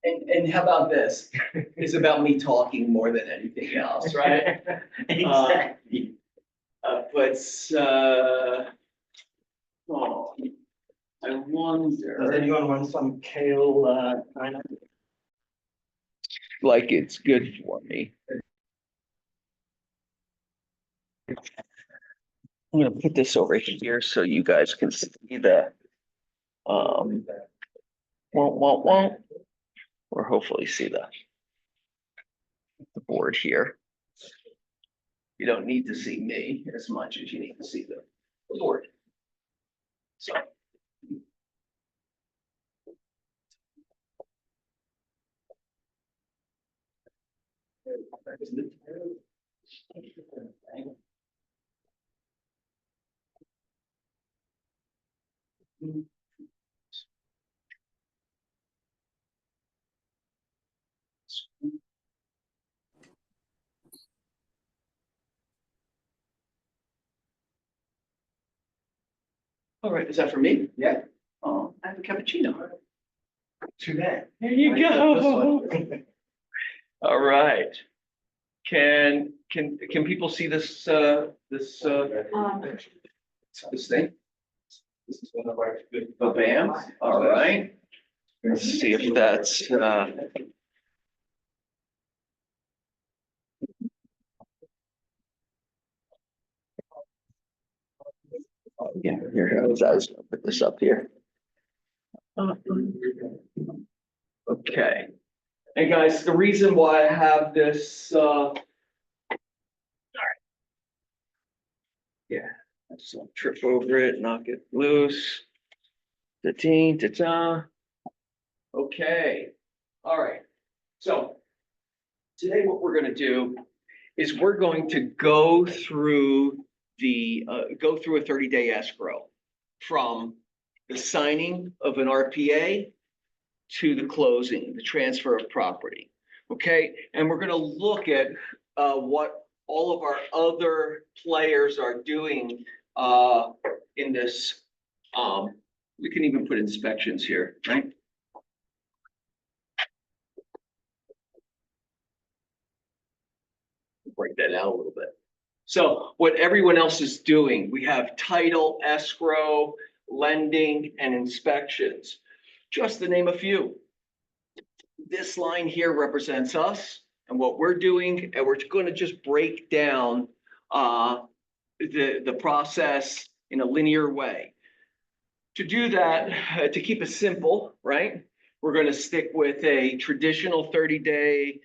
And how about this? It's about me talking more than anything else, right? Exactly. But, oh, I Does wonder, anyone want some kale, pineapple? like it's good for me. I'm gonna put this over here so you guys can see the, won't, or hopefully see the board here. You don't need to see me as much as you need to see the board. So. All right, is that for me? Yeah. Oh, I have a cappuccino. Too bad. There you go. All right. Can people see this, this thing? This is one of our good. Oh, bam. All right. Let's see if that's, yeah, here, I was gonna put this up here. Okay. And guys, the reason why I have this, yeah, I just don't trip over it, knock it loose. Da-ding, da-da. Okay, all right. So today what we're gonna do is we're going to go through the, go through a 30-day escrow from the signing of an RPA to the closing, the transfer of property. Okay, and we're gonna look at what all of our other players are doing in this. We can even put inspections here, right? Break that out a little bit. So what everyone else is doing, we have title, escrow, lending, and inspections, just to name a few. This line here represents us and what we're doing, and we're going to just break down the process in a linear way. To do that, to keep it simple, right? We're going to stick with a traditional 30-day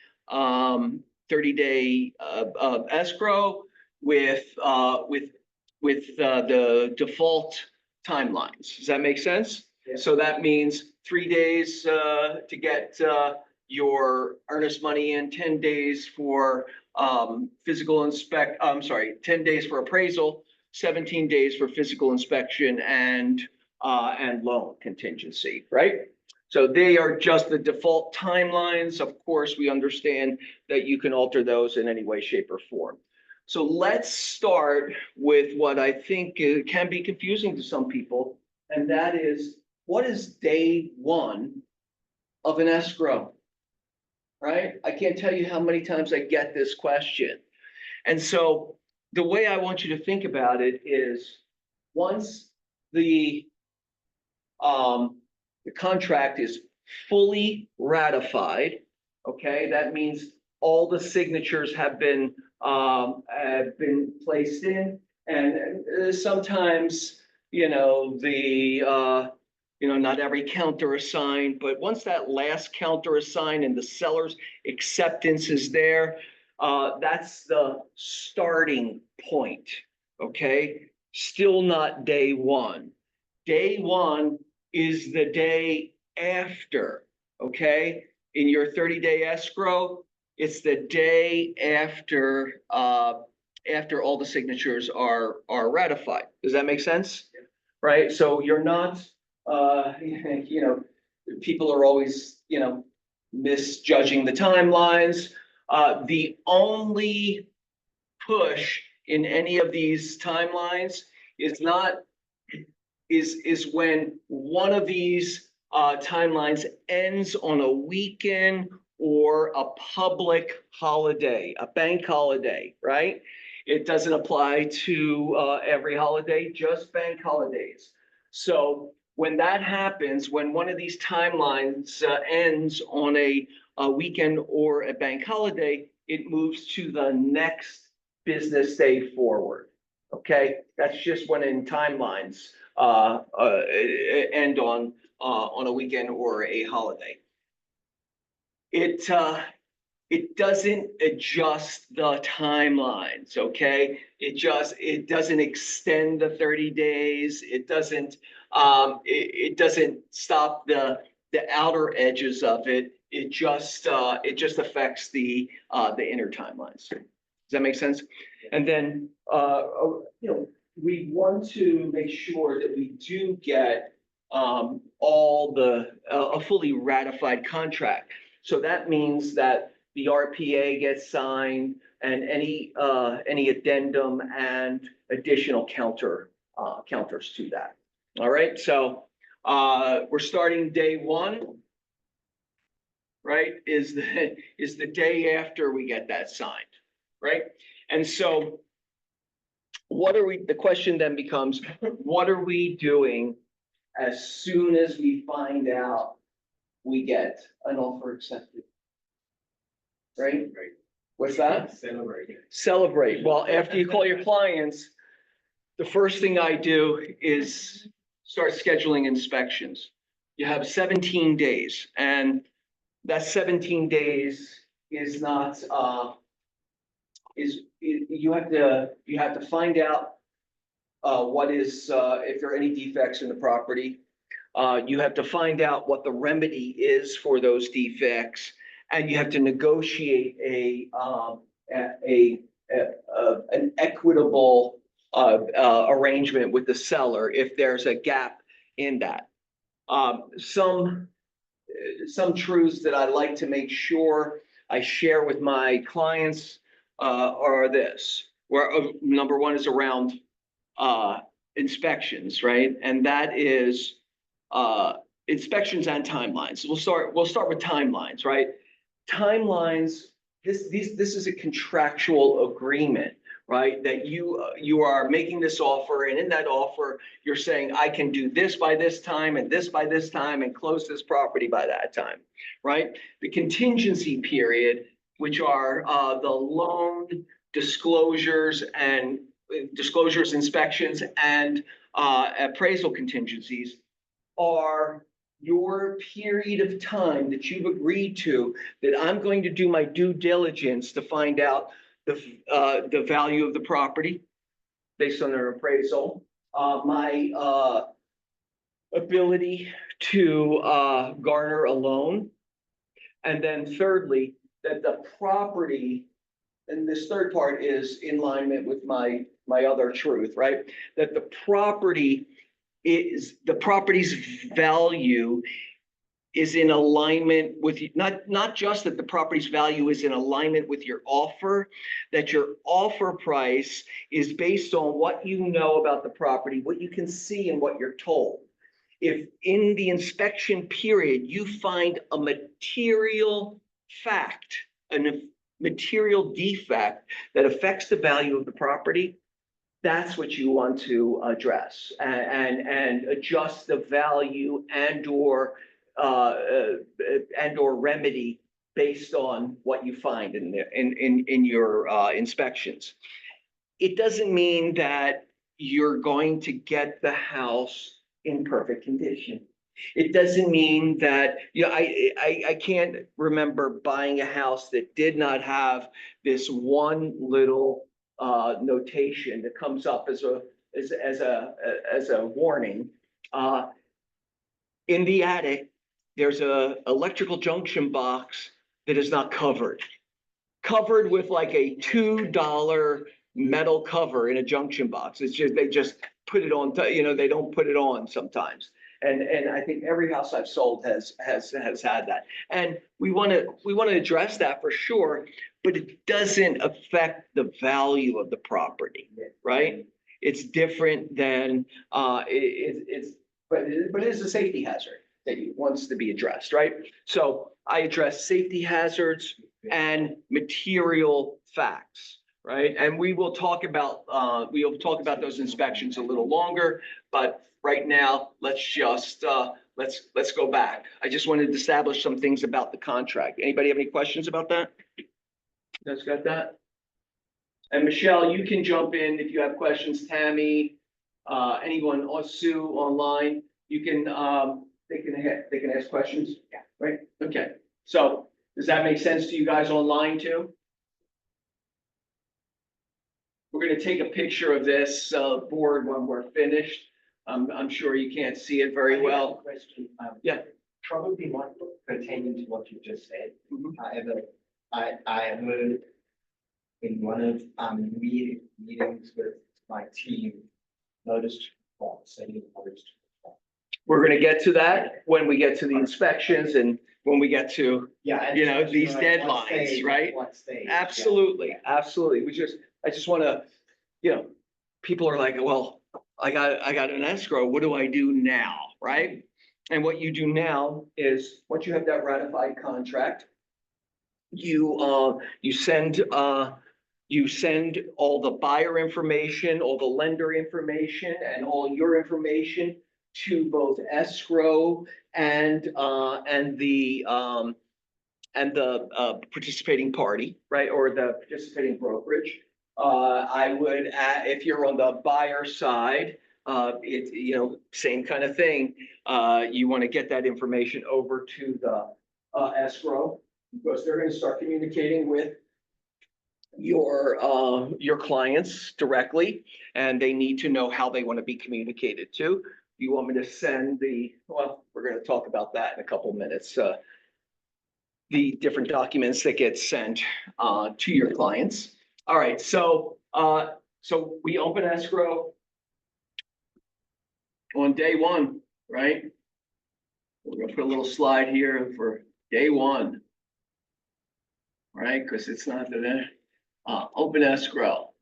escrow with the default timelines. Does that make sense? Yeah. So that means 3 days to get your earnest money in, 10 days for physical inspect. I'm sorry, 10 days for appraisal, 17 days for physical inspection and loan contingency, right? So they are just the default timelines. Of course, we understand that you can alter those in any way, shape, or form. So let's start with what I think can be confusing to some people, and that is, what is day one of an escrow, right? I can't tell you how many times I get this question. And so the way I want you to think about it is, once the contract is fully ratified, okay, that means all the signatures have been placed in, and sometimes, not every counter assigned, but once that last counter assigned and the seller's acceptance is there, that's the starting point, okay? Still not day one. Day one is the day after, okay? In your 30-day escrow, it's the day after after all the signatures are ratified. Does that make sense? Yeah. Right? So you're not people are always, misjudging the timelines. The only push in any of these timelines is not is when one of these timelines ends on a weekend or a public holiday, a bank holiday, right? It doesn't apply to every holiday, just bank holidays. So when that happens, when one of these timelines ends on a weekend or a bank holiday, it moves to the next business day forward. Okay, that's just when in timelines end on a weekend or a holiday. It doesn't adjust the timelines, okay? It doesn't extend the 30 days. It doesn't stop the outer edges of it. It just affects the inner timelines. Does that make sense? And then we want to make sure that we do get all a fully ratified contract. So that means that the RPA gets signed and any addendum and additional counters to that. All right, so we're starting day one, right? Is the day after we get that signed, right? And so the question then becomes, what are we doing as soon as we find out we get an offer accepted? Right? What's that? Celebrate. Well, after you call your clients, the first thing I do is start scheduling inspections. You have 17 days, and that 17 days is not, you have to find out if there are any defects in the property. You have to find out what the remedy is for those defects, and you have to negotiate an equitable arrangement with the seller if there's a gap in that. Some truths that I like to make sure I share with my clients are this, where number one is around inspections, right? And that is inspections and timelines. We'll start with timelines, right? Timelines, this is a contractual agreement, right? That you are making this offer, and in that offer, you're saying, I can do this by this time and this by this time and close this property by that time, right? The contingency period, which are the loan disclosures, inspections, and appraisal contingencies, are your period of time that you've agreed to, that I'm going to do my due diligence to find out the value of the property based on their appraisal, my ability to garner a loan, and then thirdly, that the property, and this third part is in alignment with my other truth, right? That the property's value is in alignment with you, not just that the property's value is in alignment with your offer, that your offer price is based on what you know about the property, what you can see and what you're told. If in the inspection period you find a material fact, a material defect that affects the value of the property, that's what you want to address and adjust the value and or remedy based on what you find in your inspections. It doesn't mean that you're going to get the house in perfect condition. It doesn't mean that, I can't remember buying a house that did not have this one little notation that comes up as a warning. In the attic, there's a electrical junction box that is not covered with like a $2 metal cover in a junction box. It's just, they just put it on, they don't put it on sometimes. And I think every house I've sold has had that. And we want to address that for sure, but it doesn't affect the value of the property, right? It's different than but it is a safety hazard. wants to be addressed, right? So I address safety hazards and material facts, right? And we will talk about those inspections a little longer, but right now, let's just, let's go back. I just wanted to establish some things about the contract. Anybody have any questions about that? You guys got that? And Michelle, you can jump in if you have questions. Tammy, anyone, or Sue online, you can, they can ask questions. Yeah. Right? Okay. So does that make sense to you guys online too? We're gonna take a picture of this, board when we're finished. I'm sure you can't see it very well. Question. Yeah. Probably not pertaining to what you just said. Mhm. However, I heard in one of meetings with my team, noticed saying noticed. We're gonna get to that when we get to the inspections and when we get to, Yeah. you know, these What deadlines, stage, right? what stage, yeah. Absolutely, absolutely. I just wanna, you know, people are like, well, I got an escrow. What do I do now, right? And what you do now is, once you have that ratified contract, you send all the buyer information, all the lender information, and all your information to both escrow and the participating party, right, or the participating brokerage. I would, if you're on the buyer side, it's, you know, same kind of thing. You want to get that information over to the escrow, because they're going to start communicating with your clients directly, and they need to know how they want to be communicated to. You want me to send well, we're going to talk about that in a couple minutes. The different documents that get sent to your clients. All right, so we open escrow on day one, right? We're gonna put a little slide here for day one, right? Because it's not the open escrow.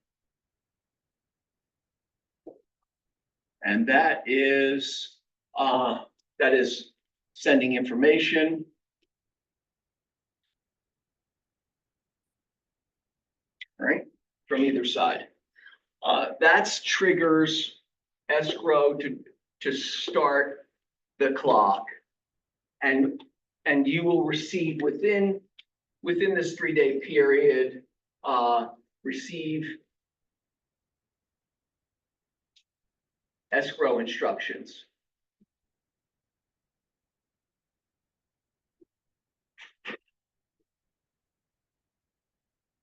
And that is sending information. Right, from either side. That's triggers escrow to start the clock. And you will receive within this 3-day period, receive escrow instructions.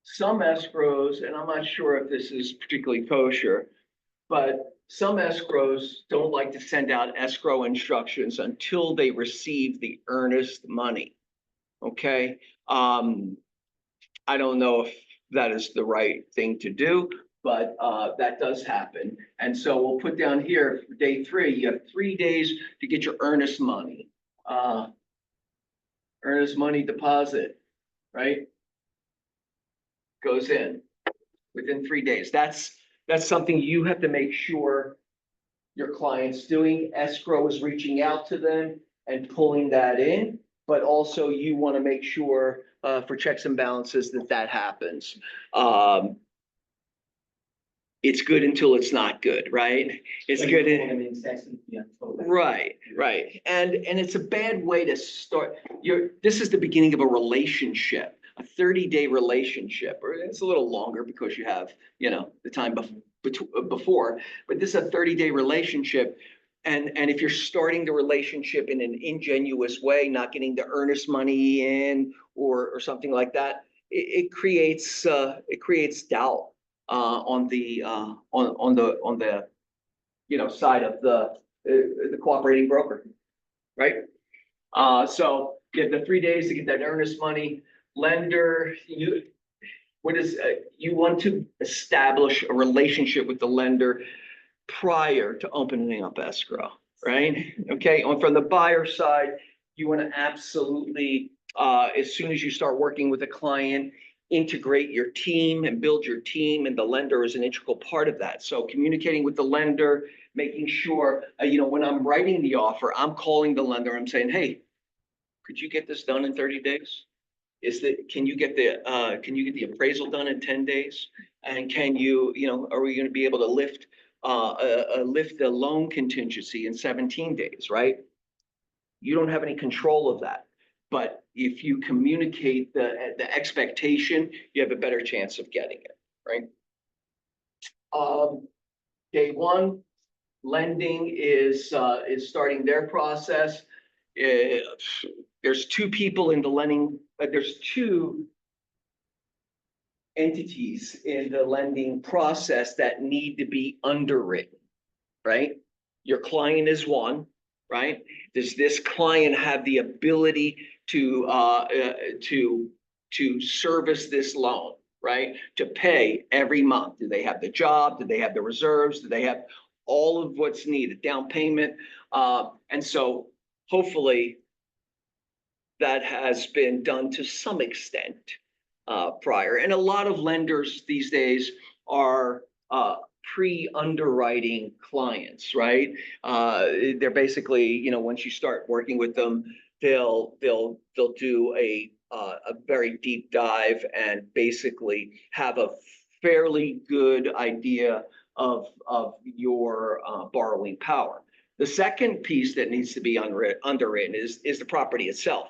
Some escrows, and I'm not sure if this is particularly kosher, but some escrows don't like to send out escrow instructions until they receive the earnest money. Okay, I don't know if that is the right thing to do, but that does happen. And so we'll put down here for day 3, you have 3 days to get your earnest money. Earnest money deposit, right? Goes in within 3 days. That's something you have to make sure your client's doing. Escrow is reaching out to them and pulling that in, but also you want to make sure for checks and balances that happens. It's good until it's not good, right? It's So good. you call them incessantly until they- Right, right. And it's a bad way to start. This is the beginning of a relationship, a 30-day relationship, or it's a little longer because you have, you know, the time before, but this is a 30-day relationship. And if you're starting the relationship in an ingenuous way, not getting the earnest money in or something like that, it creates doubt on the you know, side of the cooperating broker, right? So you have the 3 days to get that earnest money. Lender, you want to establish a relationship with the lender prior to opening up escrow, right? Okay, from the buyer side, you want to absolutely, as soon as you start working with a client, integrate your team and build your team, and the lender is an integral part of that. So communicating with the lender, making sure, when I'm writing the offer, I'm calling the lender, I'm saying, hey, could you get this done in 30 days? Can you get the appraisal done in 10 days? And are we gonna be able to lift the loan contingency in 17 days, right? You don't have any control of that. But if you communicate the expectation, you have a better chance of getting it, right? Day one, lending is starting their process. There's two people in the lending, there's two entities in the lending process that need to be underwritten, right? Your client is one, right? Does this client have the ability to service this loan, right? To pay every month? Do they have the job? Do they have the reserves? Do they have all of what's needed, down payment? And so hopefully that has been done to some extent prior. And a lot of lenders these days are pre-underwriting clients, right? They're basically, once you start working with them, they'll do a very deep dive and basically have a fairly good idea of your borrowing power. The second piece that needs to be underwritten is the property itself.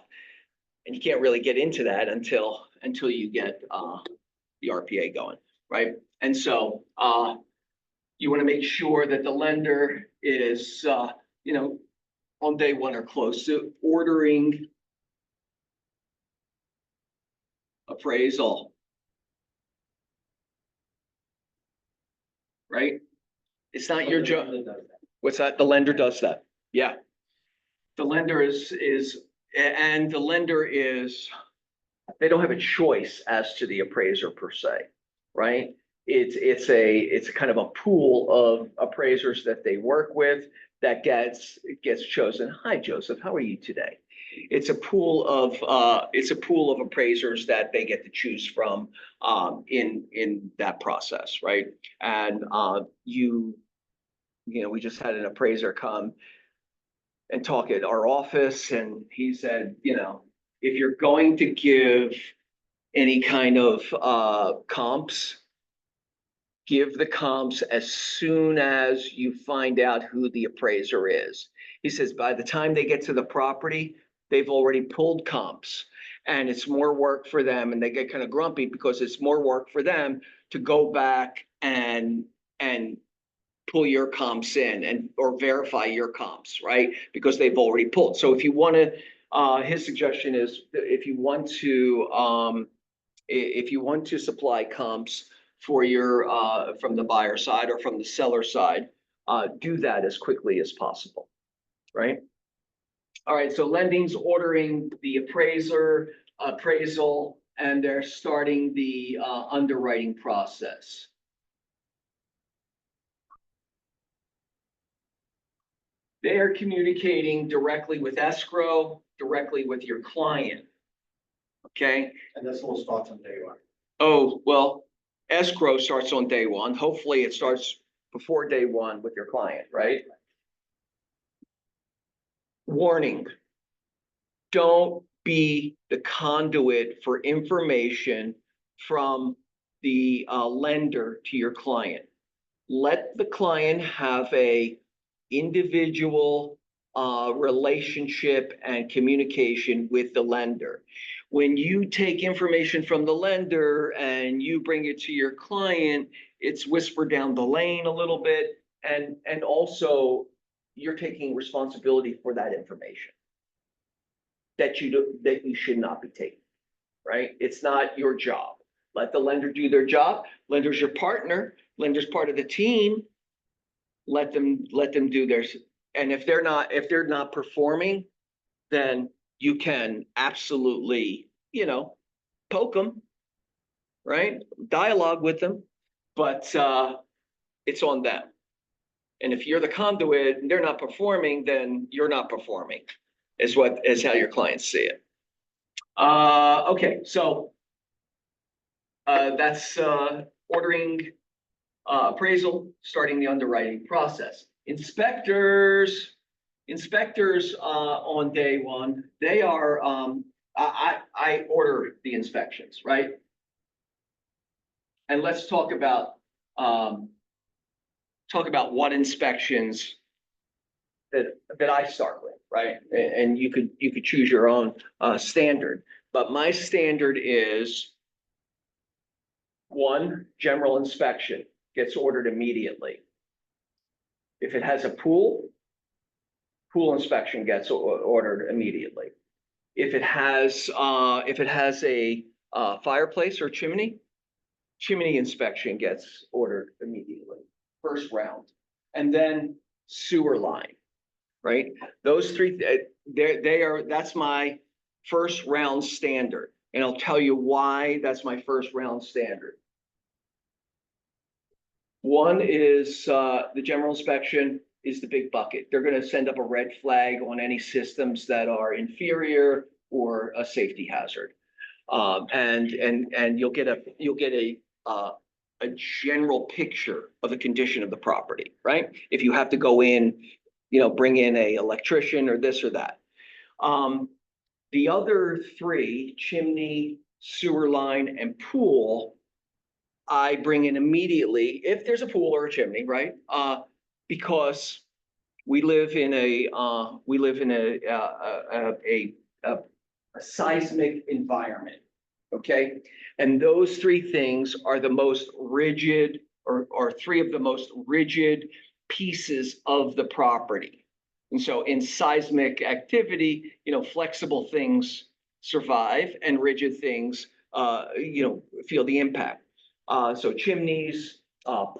And you can't really get into that until you get the RPA going, right? And so you want to make sure that the lender is, on day one or close to ordering appraisal, right? It's not your job. What's that? The lender does that. Yeah. The lender and the lender is, they don't have a choice as to the appraiser per se, right? It's a kind of a pool of appraisers that they work with that gets chosen. Hi, Joseph, how are you today? It's a pool of appraisers that they get to choose from in that process, right? And we just had an appraiser come and talk at our office, and he said, if you're going to give any kind of comps, give the comps as soon as you find out who the appraiser is. He says by the time they get to the property, they've already pulled comps, and it's more work for them, and they get kind of grumpy because it's more work for them to go back and pull your comps in or verify your comps, right? Because they've already pulled. So if you want to, his suggestion is if you want to supply comps for from the buyer side or from the seller side, do that as quickly as possible, right? All right, so lending's ordering the appraisal, and they're starting the underwriting process. They are communicating directly with escrow, directly with your client. Okay? And this all starts on day one. Oh, well, escrow starts on day one. Hopefully it starts before day one with your client, right? Warning. Don't be the conduit for information from the lender to your client. Let the client have a individual relationship and communication with the lender. When you take information from the lender and you bring it to your client, it's whispered down the lane a little bit, and also you're taking responsibility for that information that you should not be taking, right? It's not your job. Let the lender do their job. Lender's your partner. Lender's part of the team. Let them do theirs. And if they're not performing, then you can absolutely, poke them, right? Dialogue with them, but it's on them. And if you're the conduit and they're not performing, then you're not performing, is how your clients see it. Okay, so that's ordering appraisal, starting the underwriting process. Inspectors, on day one, they are, I order the inspections, right? And let's talk about what inspections that I start with, right? And you could choose your own, standard, but my standard is one, general inspection gets ordered immediately. If it has a pool inspection gets ordered immediately. If it has a fireplace or chimney inspection gets ordered immediately, first round. And then sewer line, right? Those three, that's my first round standard. And I'll tell you why that's my first round standard. One is, the general inspection is the big bucket. They're gonna send up a red flag on any systems that are inferior or a safety hazard. And you'll get a general picture of the condition of the property, right? If you have to go in, bring in a electrician or this or that. The other three, chimney, sewer line, and pool, I bring in immediately if there's a pool or a chimney, right? Because we live in a seismic environment, okay? And those three things are the most rigid, or three of the most rigid pieces of the property. And so in seismic activity, flexible things survive and rigid things, feel the impact. So chimneys,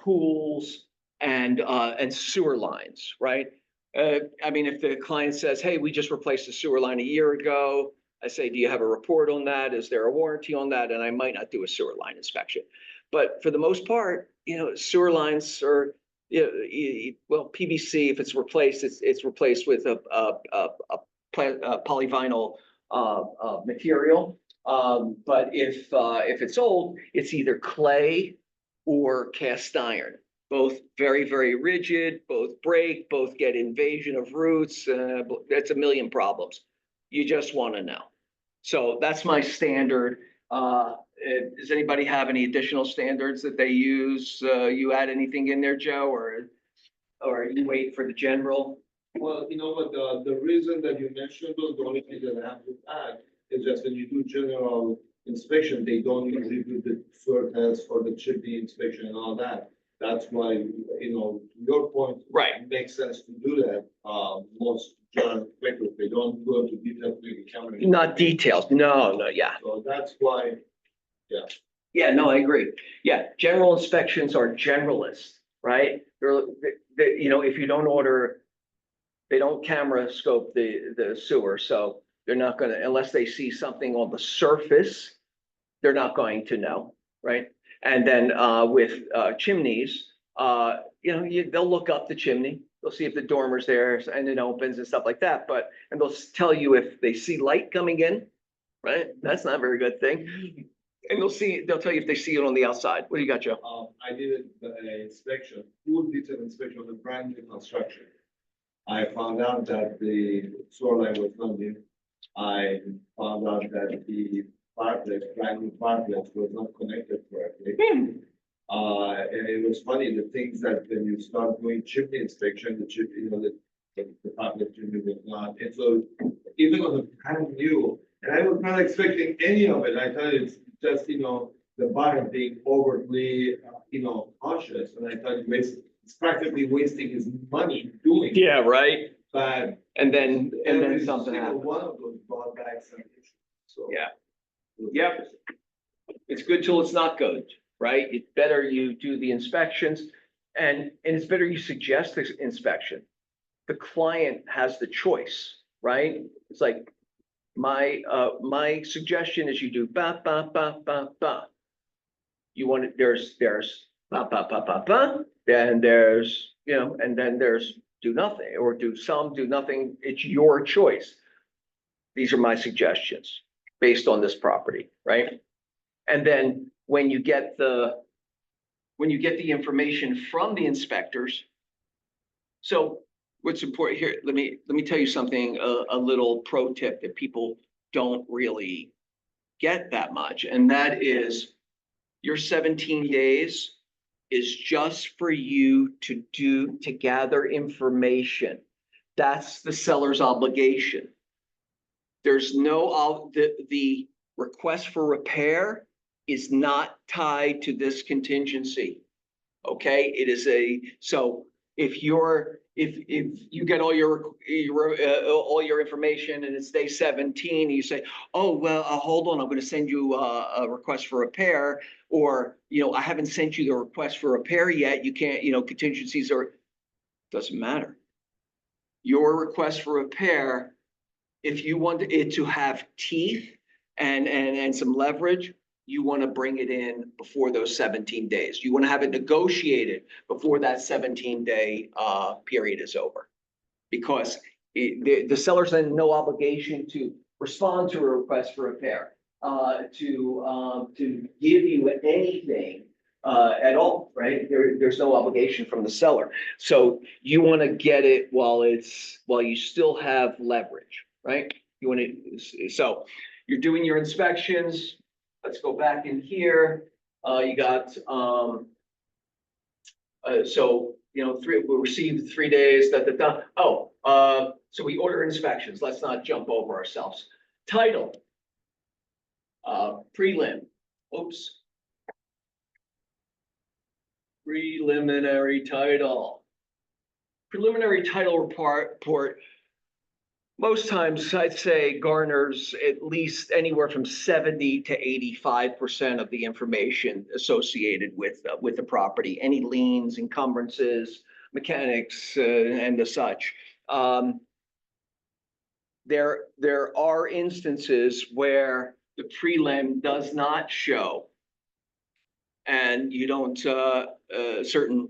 pools, and sewer lines, right? I mean, if the client says, hey, we just replaced the sewer line a year ago, I say, do you have a report on that? Is there a warranty on that? And I might not do a sewer line inspection. But for the most part, sewer lines are, well, PVC, if it's replaced, it's replaced with a polyvinyl material. But if it's old, it's either clay or cast iron. Both very, very rigid, both break, both get invasion of roots. That's a million problems. You just want to know. So that's my standard. Does anybody have any additional standards that they use? You add anything in there, Joe, or you wait for the general? Well, the reason that you mentioned those, the only thing that I have to add is just when you do general inspection, they don't usually do the sewer test for the chimney inspection and all that. That's why, your point. Right. It makes sense to do that. Most general inspectors, they don't go into detail to the camera. Not details. No, yeah. So that's why, yeah. Yeah, no, I agree. Yeah, general inspections are generalists, right? If you don't order, they don't camera scope the sewer, so they're not gonna, unless they see something on the surface, they're not going to know, right? And then with chimneys, they'll look up the chimney. They'll see if the dormer's there and it opens and stuff like that. And they'll tell you if they see light coming in, right? That's not a very good thing. And they'll tell you if they see it on the outside. What do you got, Joe? I did an inspection, full detailed inspection of the brand new construction. I found out that the sewer line was not new. I found out that the fireplace, brand new fireplace was not connected correctly. And it was funny, the things that when you start doing chimney inspection, the fireplace chimney was not. And so even on the brand new, and I was not expecting any of it. I thought it's just, the buyer being overly, cautious. And I thought it's practically wasting his money doing it. Yeah, right. But And then something single happens. one of those brought back some issues. So. Yeah. Yep. It's good till it's not good, right? It's better you do the inspections and it's better you suggest the inspection. The client has the choice, right? It's like my suggestion is you do ba, ba, ba, ba, ba. You want it, there's ba, ba, ba, ba, ba, then there's, and then there's do nothing or do some, do nothing. It's your choice. These are my suggestions based on this property, right? And then when you get the information from the inspectors, So what's important here, let me tell you something, a little pro tip that people don't really get that much, and that is your 17 days is just for you to gather information. That's the seller's obligation. There's no, the request for repair is not tied to this contingency. Okay, it is so if you get all your information and it's day 17, you say, oh, well, hold on, I'm going to send you a request for repair, or, I haven't sent you the request for repair yet. You can't, contingencies doesn't matter. Your request for repair, if you want it to have teeth and some leverage, you want to bring it in before those 17 days. You want to have it negotiated before that 17-day period is over. Because the seller's in no obligation to respond to a request for repair, to give you anything at all, right? There's no obligation from the seller. So you want to get it while you still have leverage, right? You want to, so you're doing your inspections. Let's go back in here. You got, so, we received 3 days, Oh, so we order inspections. Let's not jump over ourselves. Title, prelim, oops. Preliminary title. Preliminary title report, most times I'd say garners at least anywhere from 70 to 85% of the information associated with the property, any liens, encumbrances, mechanics, and the such. There are instances where the prelim does not show, and you don't certain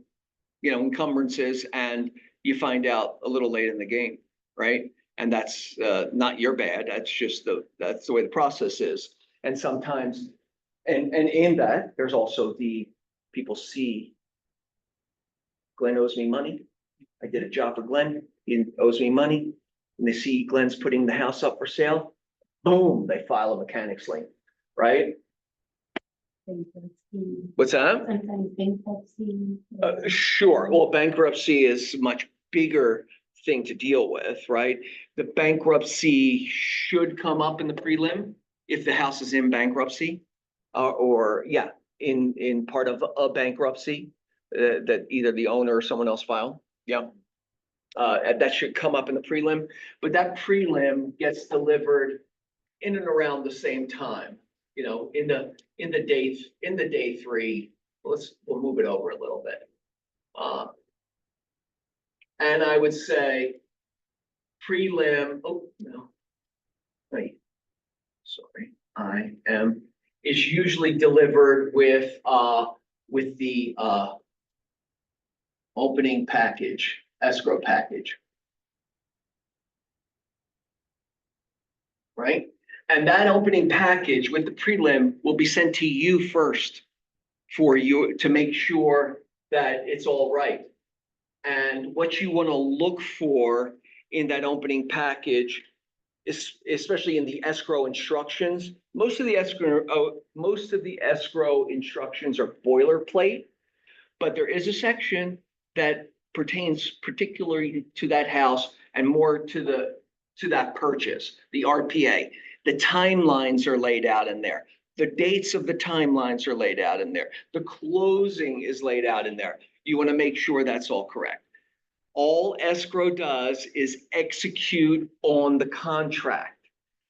encumbrances, and you find out a little late in the game, right? And that's not your bad. That's just that's the way the process is. And sometimes, and in that, there's also the people see Glenn owes me money. I did a job for Glenn. He owes me money. And they see Glenn's putting the house up for sale. Boom, they file a mechanics lien, right? What's that? Sometimes bankruptcy. Sure. Well, bankruptcy is a much bigger thing to deal with, right? The bankruptcy should come up in the prelim if the house is in bankruptcy, in part of a bankruptcy that either the owner or someone else filed. Yeah. That should come up in the prelim, but that prelim gets delivered in and around the same time. In the day 3. We'll move it over a little bit. And I would say prelim. Oh no, wait. Sorry, is usually delivered with the opening package, escrow package, right? And that opening package with the prelim will be sent to you first for you to make sure that it's all right. And what you want to look for in that opening package is, especially in the escrow instructions, most of the escrow instructions are boilerplate, but there is a section that pertains particularly to that house and more to that purchase, the RPA. The timelines are laid out in there. The dates of the timelines are laid out in there. The closing is laid out in there. You want to make sure that's all correct. All escrow does is execute on the contract.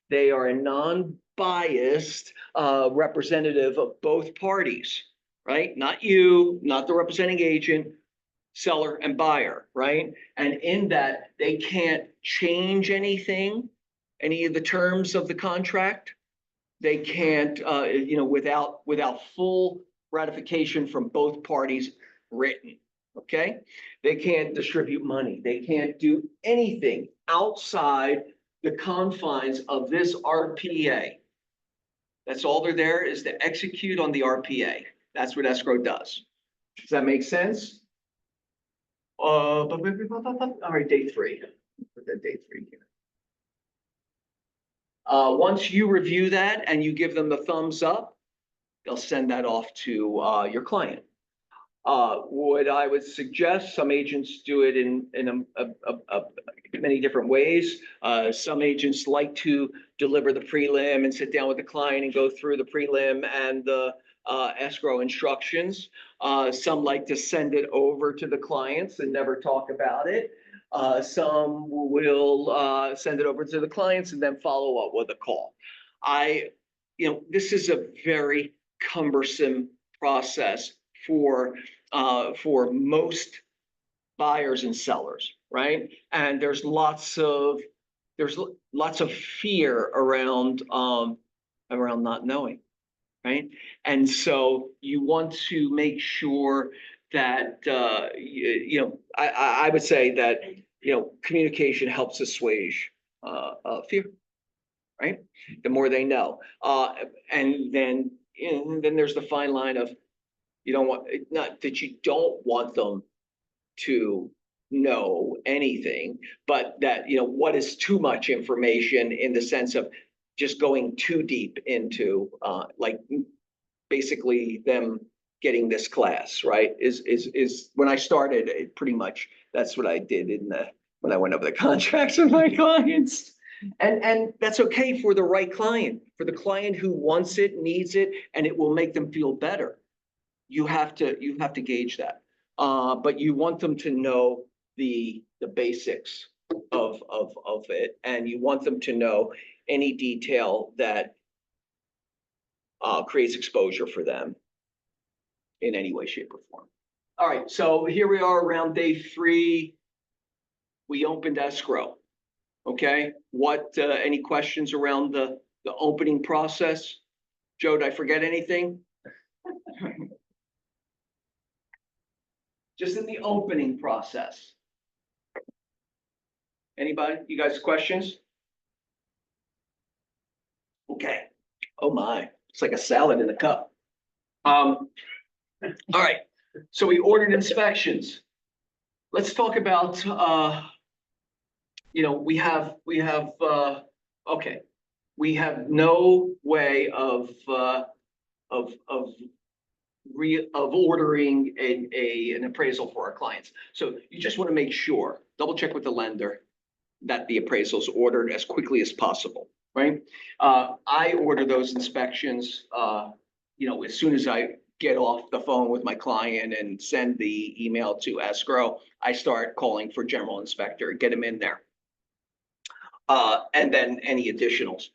They are a non-biased representative of both parties, right? Not you, not the representing agent, seller and buyer, right? And in that, they can't change anything, any of the terms of the contract. They can't, without full ratification from both parties written, okay? They can't distribute money. They can't do anything outside the confines of this RPA. That's all they're there is to execute on the RPA. That's what escrow does. Does that make sense? All right, day three. Put that day three here. Once you review that and you give them the thumbs up, they'll send that off to your client. What I would suggest, some agents do it in many different ways. Some agents like to deliver the prelim and sit down with the client and go through the prelim and the escrow instructions. Some like to send it over to the clients and never talk about it. Some will send it over to the clients and then follow up with a call. This is a very cumbersome process for most buyers and sellers, right? And there's lots of fear around not knowing, right? And so you want to make sure that I would say that communication helps assuage fear, right? The more they know, and then there's the fine line of you don't want, not that you don't want them to know anything, but that what is too much information in the sense of just going too deep into like basically them getting this class, right? Is when I started, pretty much that's what I did when I went over the contracts with my clients. And that's okay for the right client, for the client who wants it, needs it, and it will make them feel better. You have to gauge that. But you want them to know the basics of it, and you want them to know any detail that creates exposure for them in any way, shape, or form. All right, so here we are around day three. We opened escrow. Okay, any questions around the opening process? Joe, did I forget anything? Just in the opening process. Anybody? You guys questions? Okay. Oh my, it's like a salad in a cup. All right. So we ordered inspections. Let's talk about we have no way of ordering an appraisal for our clients. So you just want to make sure, double check with the lender that the appraisal is ordered as quickly as possible, right? I order those inspections, as soon as I get off the phone with my client and send the email to escrow, I start calling for general inspector, get him in there. And then any additionals.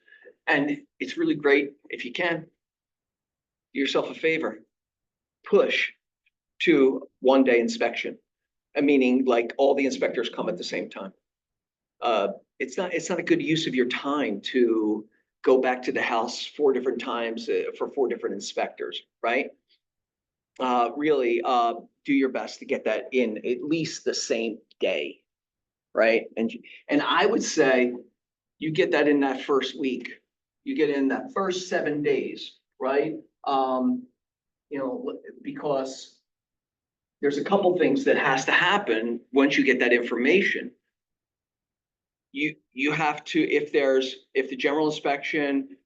And it's really great if you can, do yourself a favor, push to 1-day inspection, meaning like all the inspectors come at the same time. It's not a good use of your time to go back to the house 4 different times for 4 different inspectors, right? Really do your best to get that in at least the same day, right? And I would say you get that in that first week, you get in that first 7 days, right? Because there's a couple things that has to happen once you get that information. You have to, if the general inspection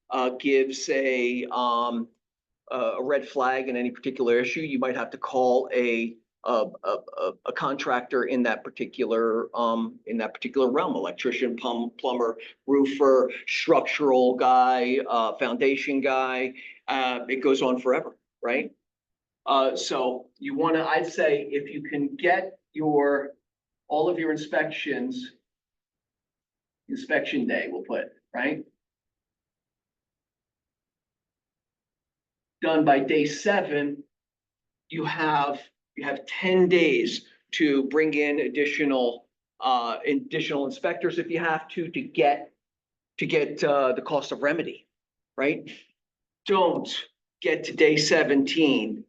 gives a red flag in any particular issue, you might have to call a contractor in that particular realm, electrician, plumber, roofer, structural guy, foundation guy. It goes on forever, right? So you want to, I'd say if you can get all of your inspections, inspection day, we'll put, right? Done by day 7, you have 10 days to bring in additional inspectors if you have to get the cost of remedy, right? Don't get to day 17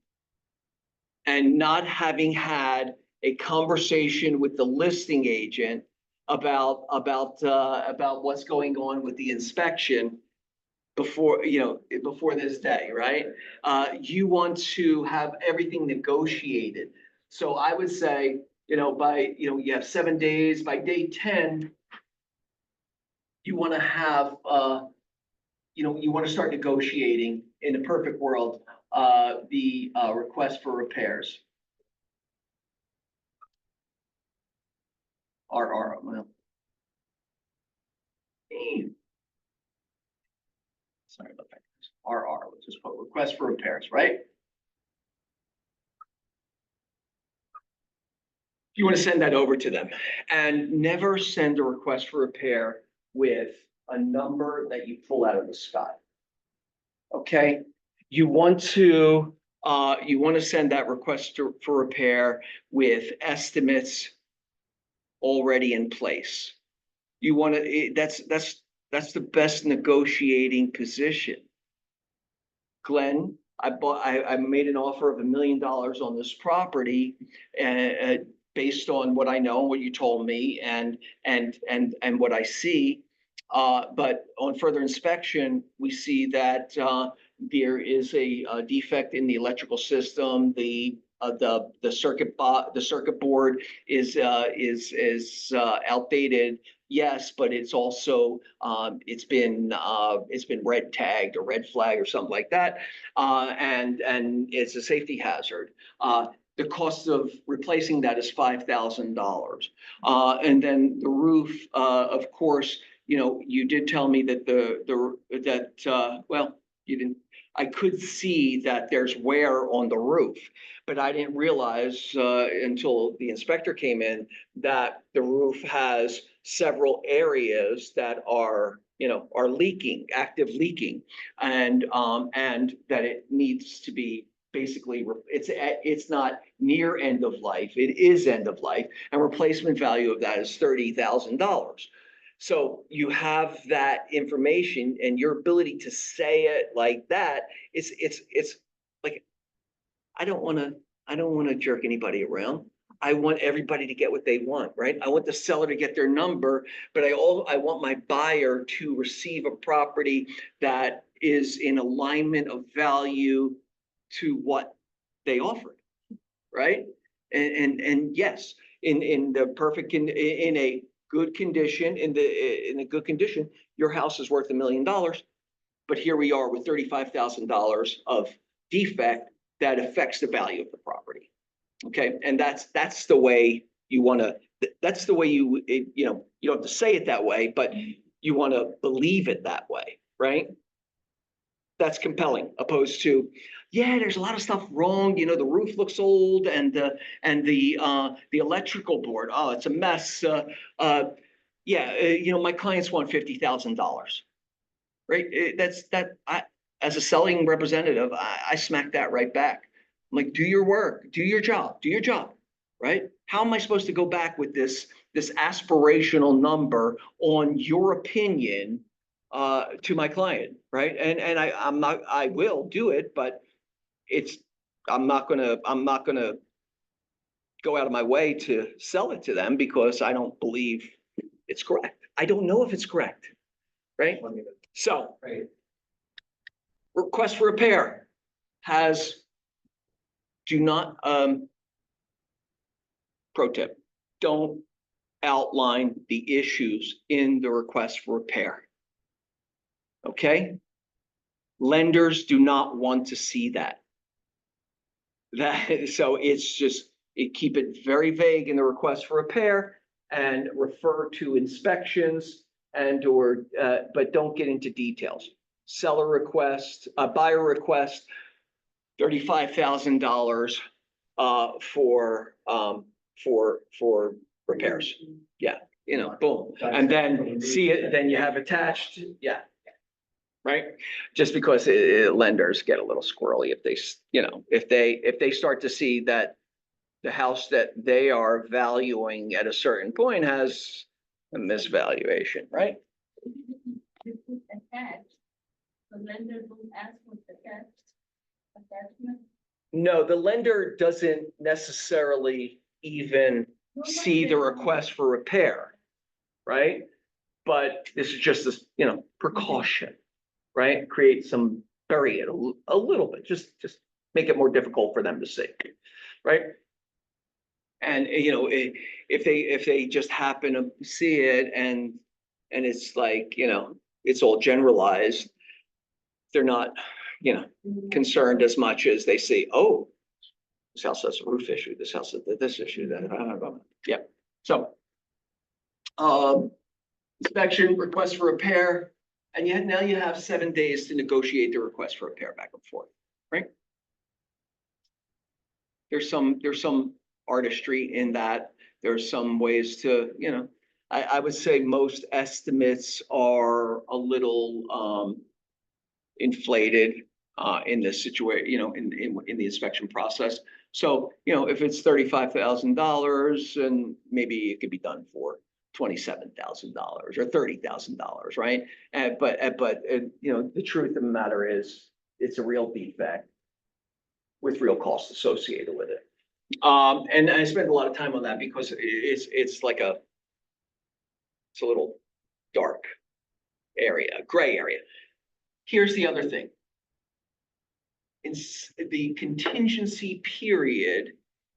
and not having had a conversation with the listing agent about what's going on with the inspection before this day, right? You want to have everything negotiated. So I would say you have 7 days, by day 10, you want to have, you want to start negotiating in a perfect world, the request for repairs. Well. Sorry about that. Which is what request for repairs, right? You want to send that over to them, and never send a request for repair with a number that you pull out of the sky. Okay, you want to send that request for repair with estimates already in place. You want to, that's the best negotiating position. Glenn, I made an offer of $1 million on this property, based on what I know, what you told me, and what I see. But on further inspection, we see that there is a defect in the electrical system. The circuit board is outdated. Yes, but it's also it's been red tagged or red flag or something like that, and it's a safety hazard. The cost of replacing that is $5,000. And then the roof, of course, you did tell me that well, you didn't. I could see that there's wear on the roof, but I didn't realize until the inspector came in that the roof has several areas that are leaking, active leaking, and that it needs to be basically, it's not near end of life, it is end of life, and replacement value of that is $30,000. So you have that information, and your ability to say it like that, it's like, I don't want to jerk anybody around. I want everybody to get what they want, right? I want the seller to get their number, but I want my buyer to receive a property that is in alignment of value to what they offered, right? And yes, in the perfect, in a good condition, in a good condition, your house is worth $1 million. But here we are with $35,000 of defect that affects the value of the property. Okay, and that's the way you want to. That's the way you don't have to say it that way, but you want to believe it that way, right? That's compelling, opposed to, yeah, there's a lot of stuff wrong. The roof looks old, and the electrical board, oh, it's a mess. My clients want $50,000, right? As a selling representative, I smack that right back. I'm like, do your work, do your job, right? How am I supposed to go back with this aspirational number on your opinion to my client, right? And I will do it, but I'm not gonna go out of my way to sell it to them because I don't believe it's correct. I don't know if it's correct, right? So, request for repair do not, pro tip, don't outline the issues in the request for repair. Okay? Lenders do not want to see that. So it's just, keep it very vague in the request for repair and refer to inspections but don't get into details. Seller request, buyer request, $35,000 for repairs. Yeah, boom. And then see it, then you have attached, yeah. Right? Just because lenders get a little squirrely if they start to see that the house that they are valuing at a certain point has a misvaluation, right? You put attached, the lender will ask for the attachment. No, the lender doesn't necessarily even see the request for repair, right? But this is just this, precaution, right? Bury it a little bit, just make it more difficult for them to see, right? And, if they just happen to see it and it's like, it's all generalized, they're not, concerned as much as they see, oh, this house has a roof issue, this house has this issue, that, yeah. So, inspection, request for repair, and yet now you have 7 days to negotiate the request for repair back and forth, right? There's some artistry in that. There's some ways to, I would say most estimates are a little inflated in this situation, in the inspection process. So, if it's $35,000 and maybe it could be done for $27,000 or $30,000, right? But the truth of the matter is, it's a real defect with real costs associated with it. And I spend a lot of time on that because it's a little dark area, gray area. Here's the other thing. The contingency period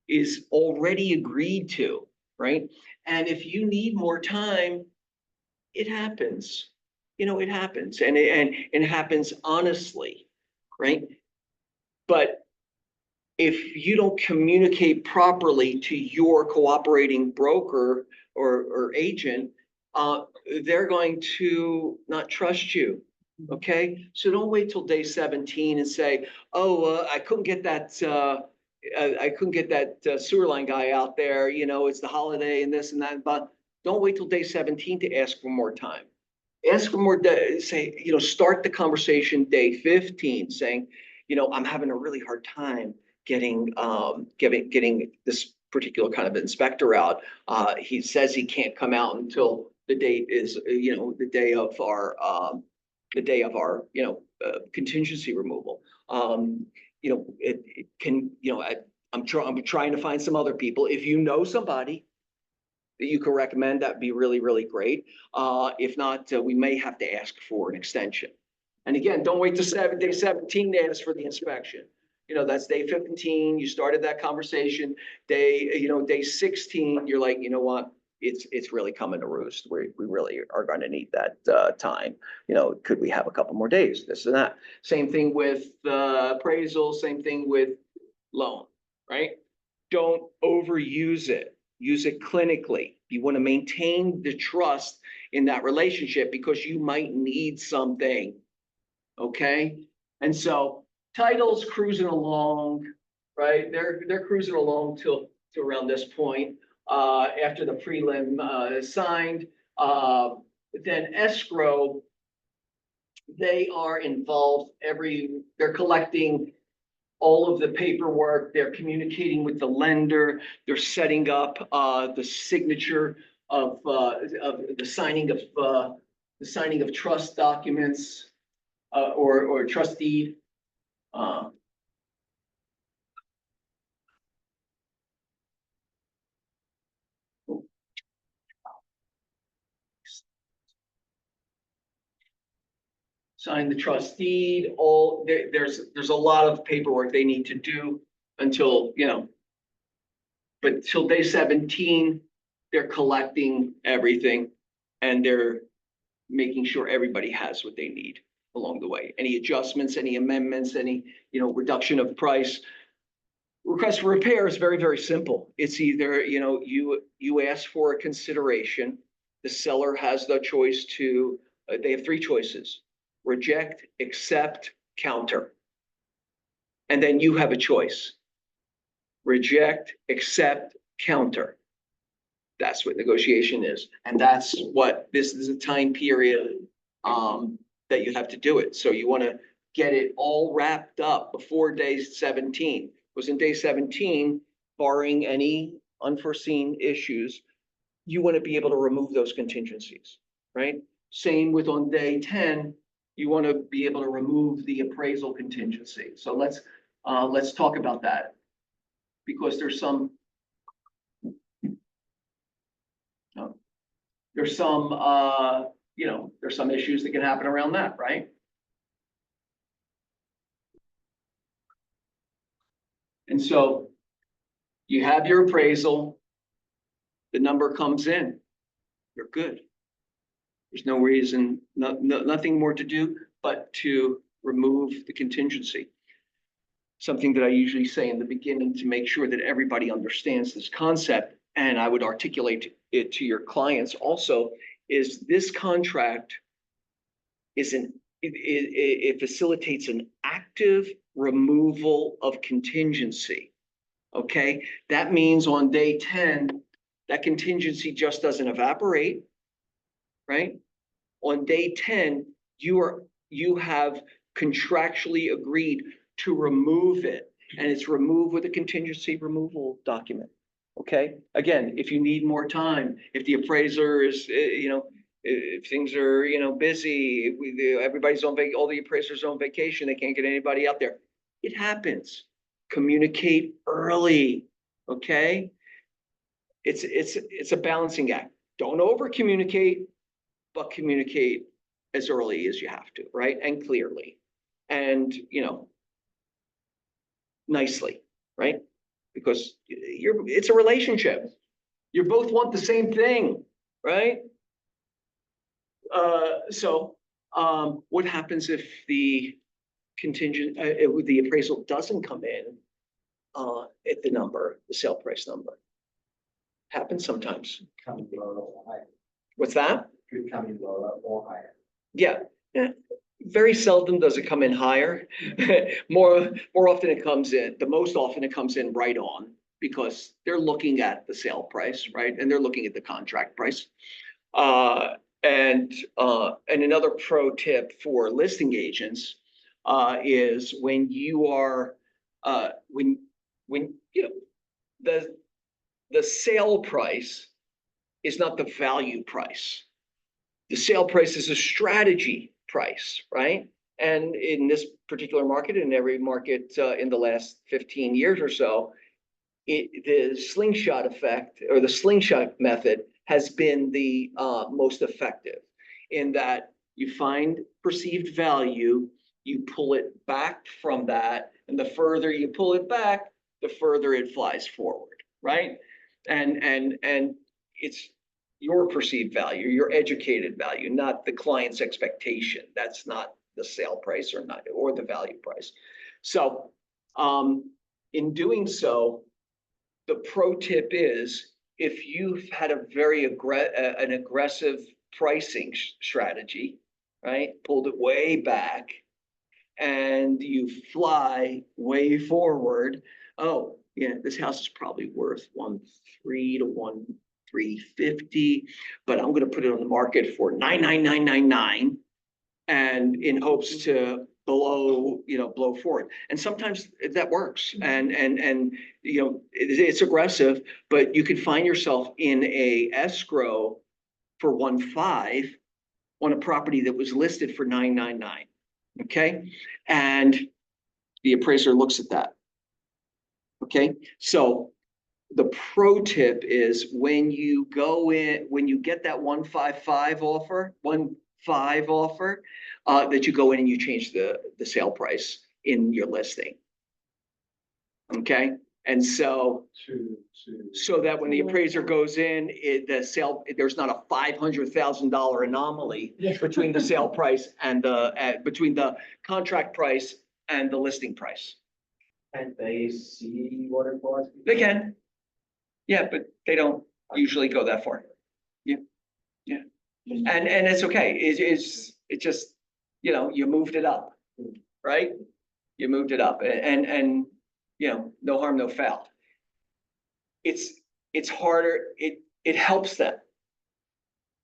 is already agreed to, right? And if you need more time, it happens. It happens, and it happens honestly, right? But if you don't communicate properly to your cooperating broker or agent, they're going to not trust you. Okay, so don't wait till day 17 and say, "Oh, I couldn't get that. I couldn't get that sewer line guy out there. It's the holiday and this and that." But don't wait till day 17 to ask for more time. Ask for more. Say, start the conversation day 15, saying, "I'm having a really hard time getting this particular kind of inspector out. He says he can't come out until the date is, the day of our contingency removal. It can, I'm trying to find some other people. If you know somebody that you can recommend, that'd be really, really great. If not, we may have to ask for an extension. And again, don't wait to day 17 to ask for the inspection. That's day 15. You started that conversation. Day 16, you're like, you know what? It's really coming to roost. We really are going to need that time. Could we have a couple more days? This and that. Same thing with appraisal. Same thing with loan. Right? Don't overuse it. Use it clinically. You want to maintain the trust in that relationship because you might need something. Okay, and so title's cruising along, right? They're cruising along till around this point. After the prelim is signed, then escrow, they are involved they're collecting all of the paperwork, they're communicating with the lender, they're setting up the signature of the signing of trust documents or trust deed. Sign the trust deed, there's a lot of paperwork they need to do until, but till day 17, they're collecting everything and they're making sure everybody has what they need along the way. Any adjustments, any amendments, any, reduction of price. Request for repair is very, very simple. It's either, you ask for a consideration. The seller has the choice to, they have 3 choices: reject, accept, counter. And then you have a choice: reject, accept, counter. That's what negotiation is. And that's what this is, a time period that you have to do it. So you want to get it all wrapped up before day 17. Because in day 17, barring any unforeseen issues, you want to be able to remove those contingencies, right? Same with on day 10, you want to be able to remove the appraisal contingency. So let's talk about that, because there's some there's some issues that can happen around that, right? And so You have your appraisal. The number comes in. You're good. There's no reason, nothing more to do but to remove the contingency. Something that I usually say in the beginning to make sure that everybody understands this concept, and I would articulate it to your clients also, is this contract it facilitates an active removal of contingency. Okay, that means on day 10, that contingency just doesn't evaporate, right? On day 10, you have contractually agreed to remove it, and it's removed with a contingency removal document. Okay, again, if you need more time, if the appraiser is, if things are, busy, everybody's on all the appraisers on vacation, they can't get anybody out there. It happens. Communicate early, okay? It's a balancing act. Don't over communicate, but communicate as early as you have to, right? And clearly, and nicely, right? Because it's a relationship. You both want the same thing, right? What happens if the the appraisal doesn't come in at the number, the sale price number? Happens sometimes. Coming lower or higher. What's that? Could come in lower or higher. Yeah. Very seldom does it come in higher. More often it comes in, the most often it comes in right on, because they're looking at the sale price, right? And they're looking at the contract price. And another pro tip for listing agents is when you are when the sale price is not the value price. The sale price is a strategy price, right? And in this particular market, in every market in the last 15 years or so, the slingshot effect or the slingshot method has been the most effective, in that you find perceived value, you pull it back from that, and the further you pull it back, the further it flies forward, right? And it's your perceived value, your educated value, not the client's expectation. That's not the sale price or the value price. So in doing so, the pro tip is, if you've had a very an aggressive pricing strategy, right? Pulled it way back and you fly way forward. Oh, yeah, this house is probably worth 1.3 to 1.350, but I'm going to put it on the market for 99999, and in hopes to blow forward. And sometimes that works, and it's aggressive, but you can find yourself in a escrow for 1.5 on a property that was listed for 999. Okay, and the appraiser looks at that. Okay, so the pro tip is, when you go in, when you get that 1.55 offer, 1.5 offer, that you go in and you change the sale price in your listing. Okay, and so that when the appraiser goes in, there's not a $500,000 anomaly between the sale price and between the contract price and the listing price. And they see what it was. They can. Yeah, but they don't usually go that far. Yeah. And it's okay. It just, you moved it up, right? You moved it up, and no harm, no foul. It's harder. It helps them.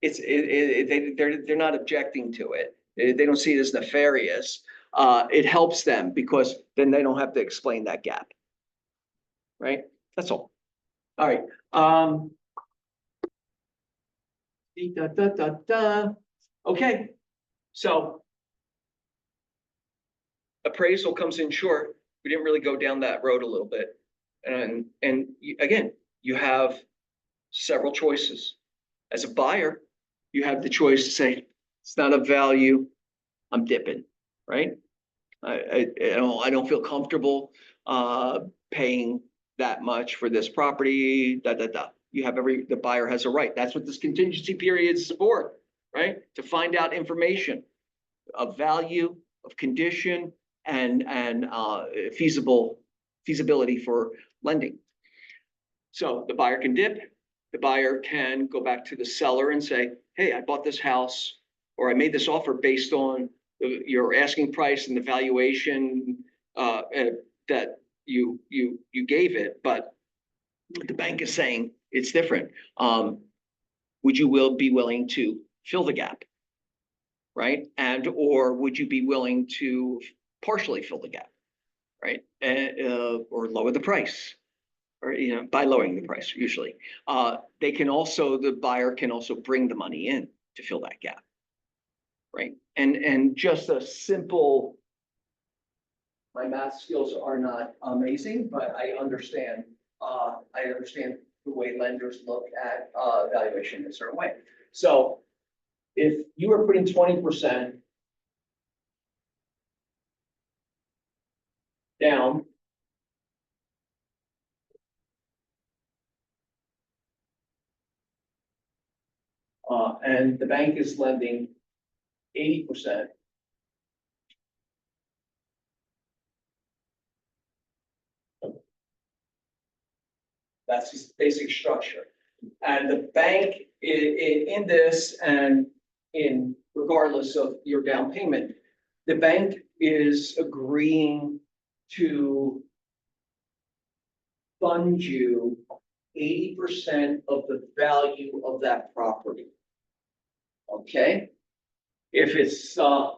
They're not objecting to it. They don't see it as nefarious. It helps them because then they don't have to explain that gap. Right? That's all. All right. Okay. So appraisal comes in short. We didn't really go down that road a little bit. And again, you have several choices. As a buyer, you have the choice to say, it's not of value, I'm dipping, right? I don't feel comfortable paying that much for this property, You have the buyer has a right. That's what this contingency period is for, right? To find out information of value, of condition, and feasibility for lending. So the buyer can dip, the buyer can go back to the seller and say, hey, I bought this house, or I made this offer based on your asking price and the valuation that you gave it, but the bank is saying it's different. Would you be willing to fill the gap? Right? And, or would you be willing to partially fill the gap? Right? Or lower the price, or, by lowering the price, usually. The buyer can also bring the money in to fill that gap. Right? And just a simple, my math skills are not amazing, but I understand the way lenders look at valuation in a certain way. So if you are putting 20% down, and the bank is lending 80%, that's just basic structure. And the bank in this, and in regardless of your down payment, the bank is agreeing to fund you 80% of the value of that property. Okay? If it's $1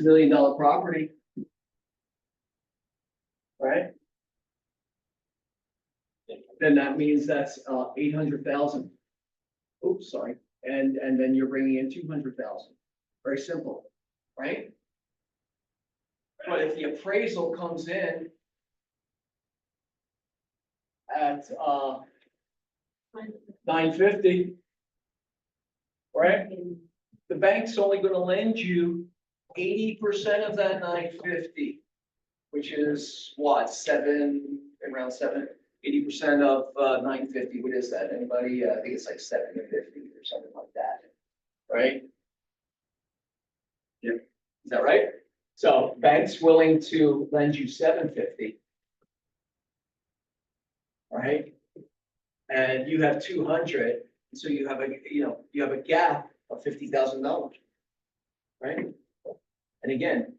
million property, right? Then that means that's 800,000. Oops, sorry. And then you're bringing in 200,000. Very simple, right? But if the appraisal comes in at 950, right? The bank's only going to lend you 80% of that 950, which is what, around 80% of 950. What is that? Anybody? I think it's like 750 or something like that, right? Yeah, is that right? So bank's willing to lend you 750, right? And you have 200, so you have a gap of $50,000, right? And again,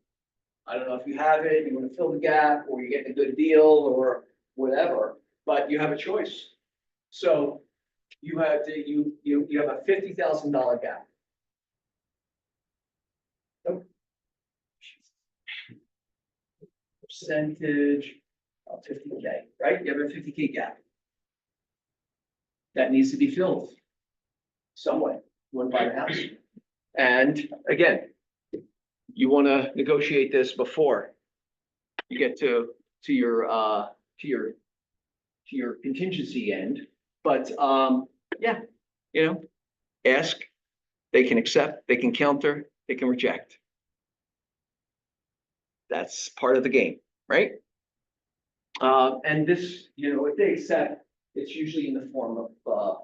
I don't know if you have it, you want to fill the gap, or you're getting a good deal, or whatever, but you have a choice. So you have a $50,000 gap. Percentage of 50K, right? You have a 50K gap. That needs to be filled some way. You want to buy the house. And again, you want to negotiate this before you get to your contingency end. But yeah, ask, they can accept, they can counter, they can reject. That's part of the game, right? And this, if they accept, it's usually in the form of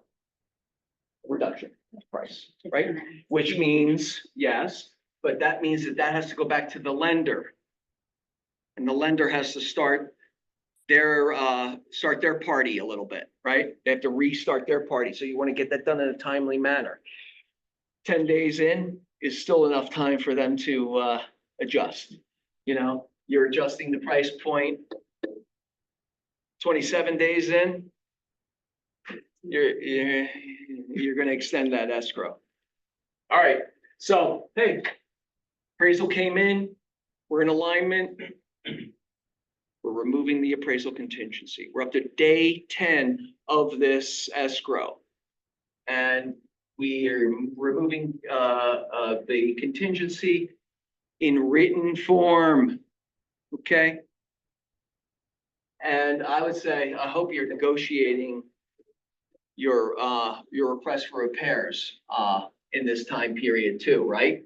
reduction of price, right? Which means, yes, but that means that has to go back to the lender. And the lender has to start their party a little bit, right? They have to restart their party. So you want to get that done in a timely manner. 10 days in is still enough time for them to adjust. You're adjusting the price point. 27 days in, you're going to extend that escrow. All right. So, hey, appraisal came in. We're in alignment. We're removing the appraisal contingency. We're up to day 10 of this escrow. And we are removing the contingency in written form. Okay. And I would say, I hope you're negotiating your request for repairs in this time period too, right?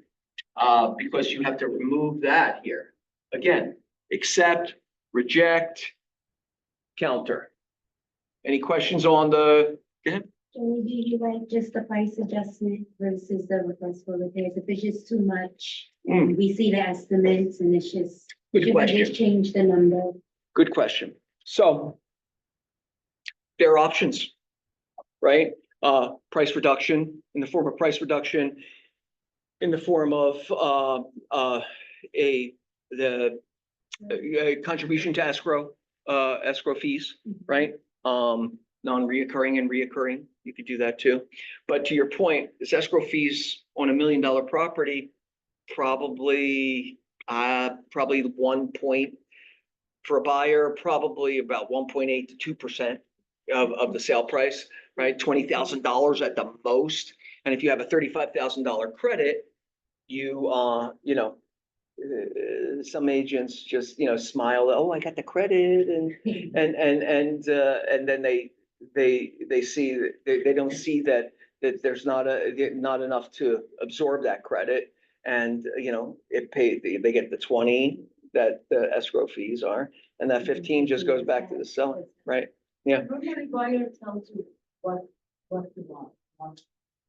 Because you have to remove that here. Again, accept, reject, counter. Any questions on the, Joey, do you like just the price adjustment versus the request for repairs? If it's just too much, and we see the estimates and it's just, good should we just question, change the number? good question. So there are options, right? Price reduction in the form of price reduction, in the form of a contribution to escrow fees, right? Non-reoccurring and reoccurring, you could do that too. But to your point, this escrow fees on $1 million property, probably 1 point for a buyer, probably about 1.8 to 2% of the sale price, right? $20,000 at the most. And if you have a $35,000 credit, some agents just, smile, oh, I got the credit, and then they see that they don't see that there's not enough to absorb that credit, and they get the 20 that the escrow fees are, and that 15 just goes back to the seller, right? Yeah. Normally buyer tells you what you want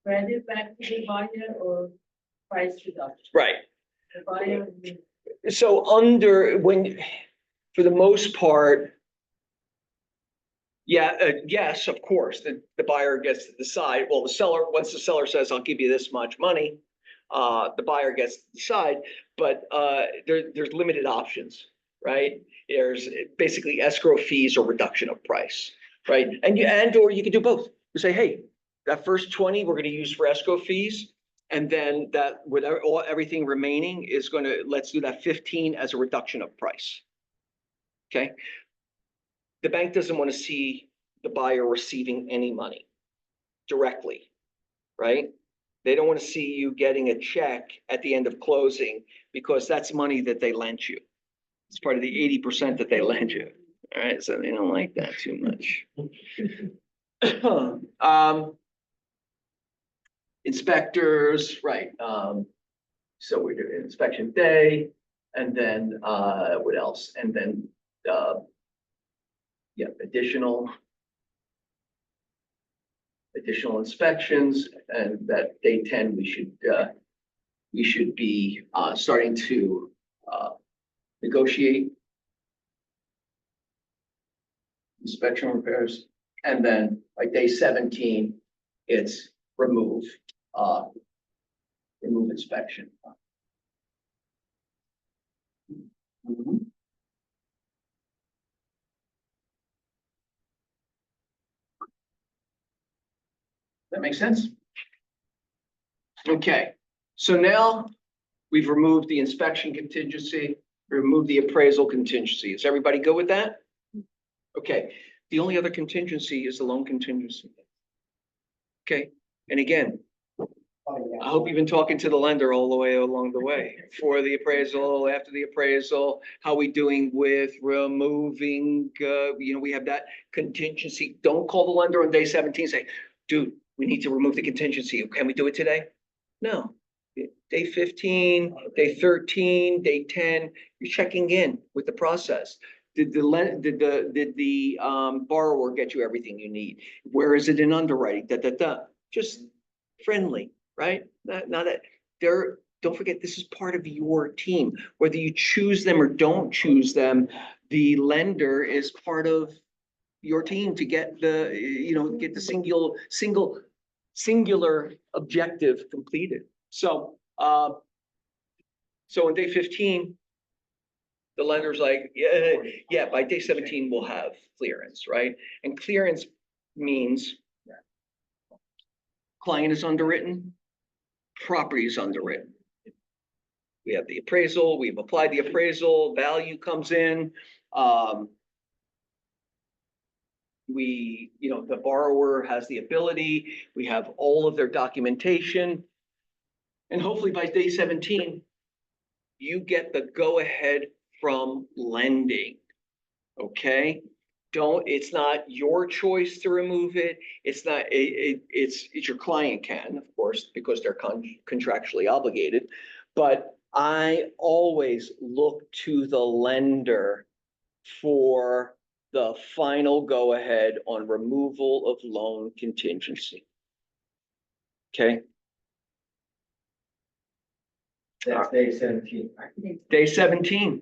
credit back to the buyer or price reduction. Right. The buyer. So for the most part, yes, of course, the buyer gets to decide. Well, once the seller says, I'll give you this much money, the buyer gets to decide, but there's limited options, right? There's basically escrow fees or reduction of price, right? Or you can do both. You say, hey, that first 20 we're going to use for escrow fees. And then everything remaining is let's do that 15 as a reduction of price. Okay. The bank doesn't want to see the buyer receiving any money directly, right? They don't want to see you getting a check at the end of closing, because that's money that they lent you. It's part of the 80% that they lend you. All right. So they don't like that too much. Inspectors, right? So we do inspection day, and then what else? And then additional inspections, and that day 10 we should be starting to negotiate inspection repairs, and then by day 17 it's remove inspection. That makes sense? Okay, so now we've removed the inspection contingency, removed the appraisal contingency. Is everybody good with that? Okay, the only other contingency is the loan contingency. Okay, and again, I hope you've been talking to the lender all the way along the way, for the appraisal, after the appraisal, how we doing with removing, we have that contingency. Don't call the lender on day 17, say, dude, we need to remove the contingency. Can we do it today? No. Day 15, day 13, day 10, you're checking in with the process. Did the borrower get you everything you need? Where is it in underwriting? Just friendly, right? Not that don't forget, this is part of your team. Whether you choose them or don't choose them, the lender is part of your team to get the singular objective completed. So on day 15, the lender's like, yeah, by day 17 we'll have clearance, right? And clearance means client is underwritten, property is underwritten. We have the appraisal, we've applied the appraisal, value comes in. The borrower has the ability, we have all of their documentation. And hopefully by day 17, you get the go-ahead from lending, okay? It's not your choice to remove it. It's your client can, of course, because they're contractually obligated. But I always look to the lender for the final go-ahead on removal of loan contingency. Okay, That's day 17. day 17.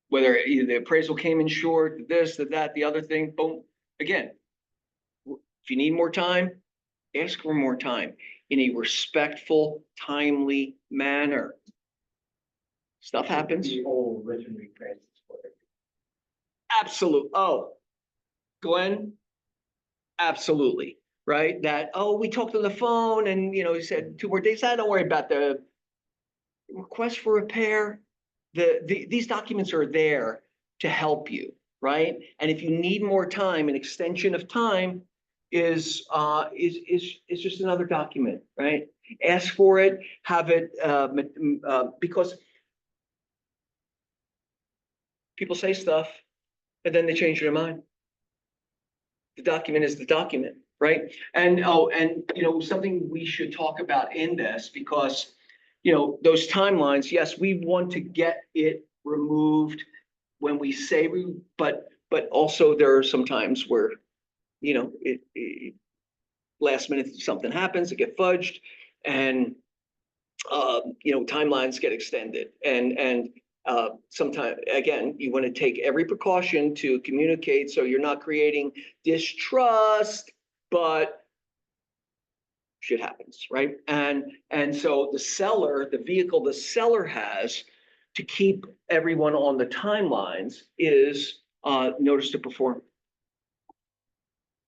Whether either the appraisal came in short, this, that, the other thing, boom. Again, if you need more time, ask for more time in a respectful, timely manner. Stuff happens. The whole written request for it. Absolute. Oh, Glenn, absolutely. Right? That, oh, we talked on the phone and, he said 2 more days. I don't worry about the request for repair. These documents are there to help you, right? And if you need more time, an extension of time is just another document, right? Ask for it, have it, because people say stuff and then they change their mind. The document is the document, right? And something we should talk about in this, because those timelines, yes, we want to get it removed when we say but also there are some times where it last minute something happens, it get fudged, and timelines get extended, and sometimes, again, you want to take every precaution to communicate so you're not creating distrust, but shit happens, right? And so the vehicle the seller has to keep everyone on the timelines is notice to perform.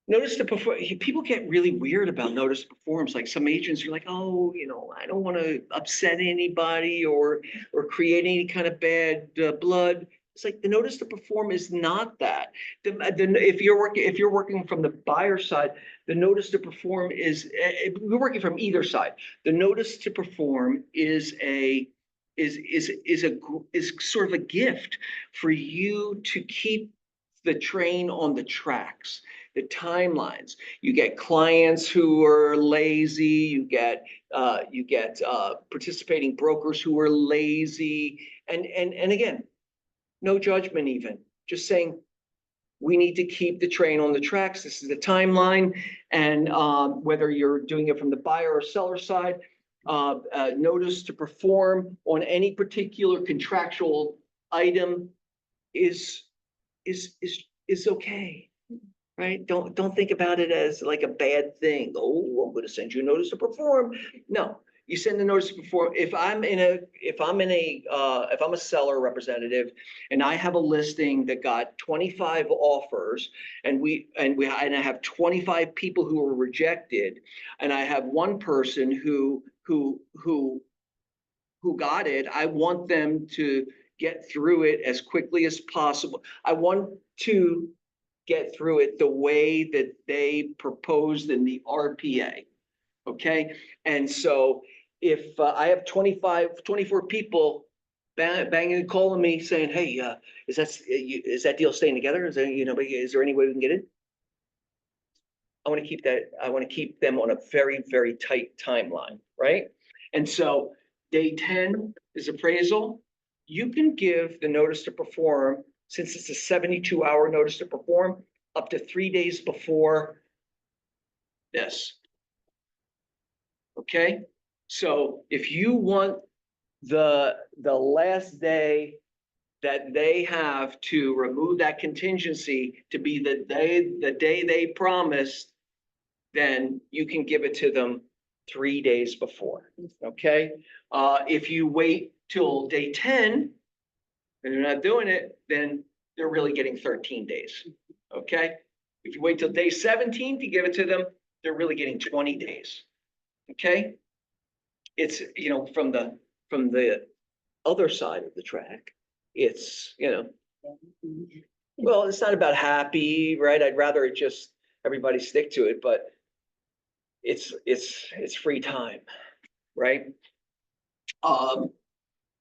Notice to perform. People get really weird about notice to performs. Like some agents are like, oh, I don't want to upset anybody or create any kind of bad blood. It's like the notice to perform is not that. If you're working from the buyer side, the notice to perform is we're working from either side. The notice to perform is sort of a gift for you to keep the train on the tracks, the timelines. You get clients who are lazy. You get participating brokers who are lazy, and again, no judgment even, just saying we need to keep the train on the tracks. This is the timeline. And whether you're doing it from the buyer or seller side, notice to perform on any particular contractual item is okay, right? Don't think about it as like a bad thing. Oh, I'm going to send you a notice to perform. No, you send the notice to perform. If I'm a seller representative and I have a listing that got 25 offers and I have 25 people who were rejected, and I have one person who got it, I want them to get through it as quickly as possible. I want to get through it the way that they proposed in the RPA. Okay. And so if I have 24 people banging and calling me saying, hey, is that deal staying together? Is there any way we can get it? I want to keep them on a very, very tight timeline, right? And so day 10 is appraisal. You can give the notice to perform, since it's a 72-hour notice to perform, up to 3 days before this. Okay, so if you want the last day that they have to remove that contingency to be the day they promised, then you can give it to them 3 days before. Okay, if you wait till day 10 and they're not doing it, then they're really getting 13 days. Okay, if you wait till day 17 to give it to them, they're really getting 20 days. Okay, it's from the other side of the track, it's well, it's not about happy, right? I'd rather it just everybody stick to it, but it's free time, right?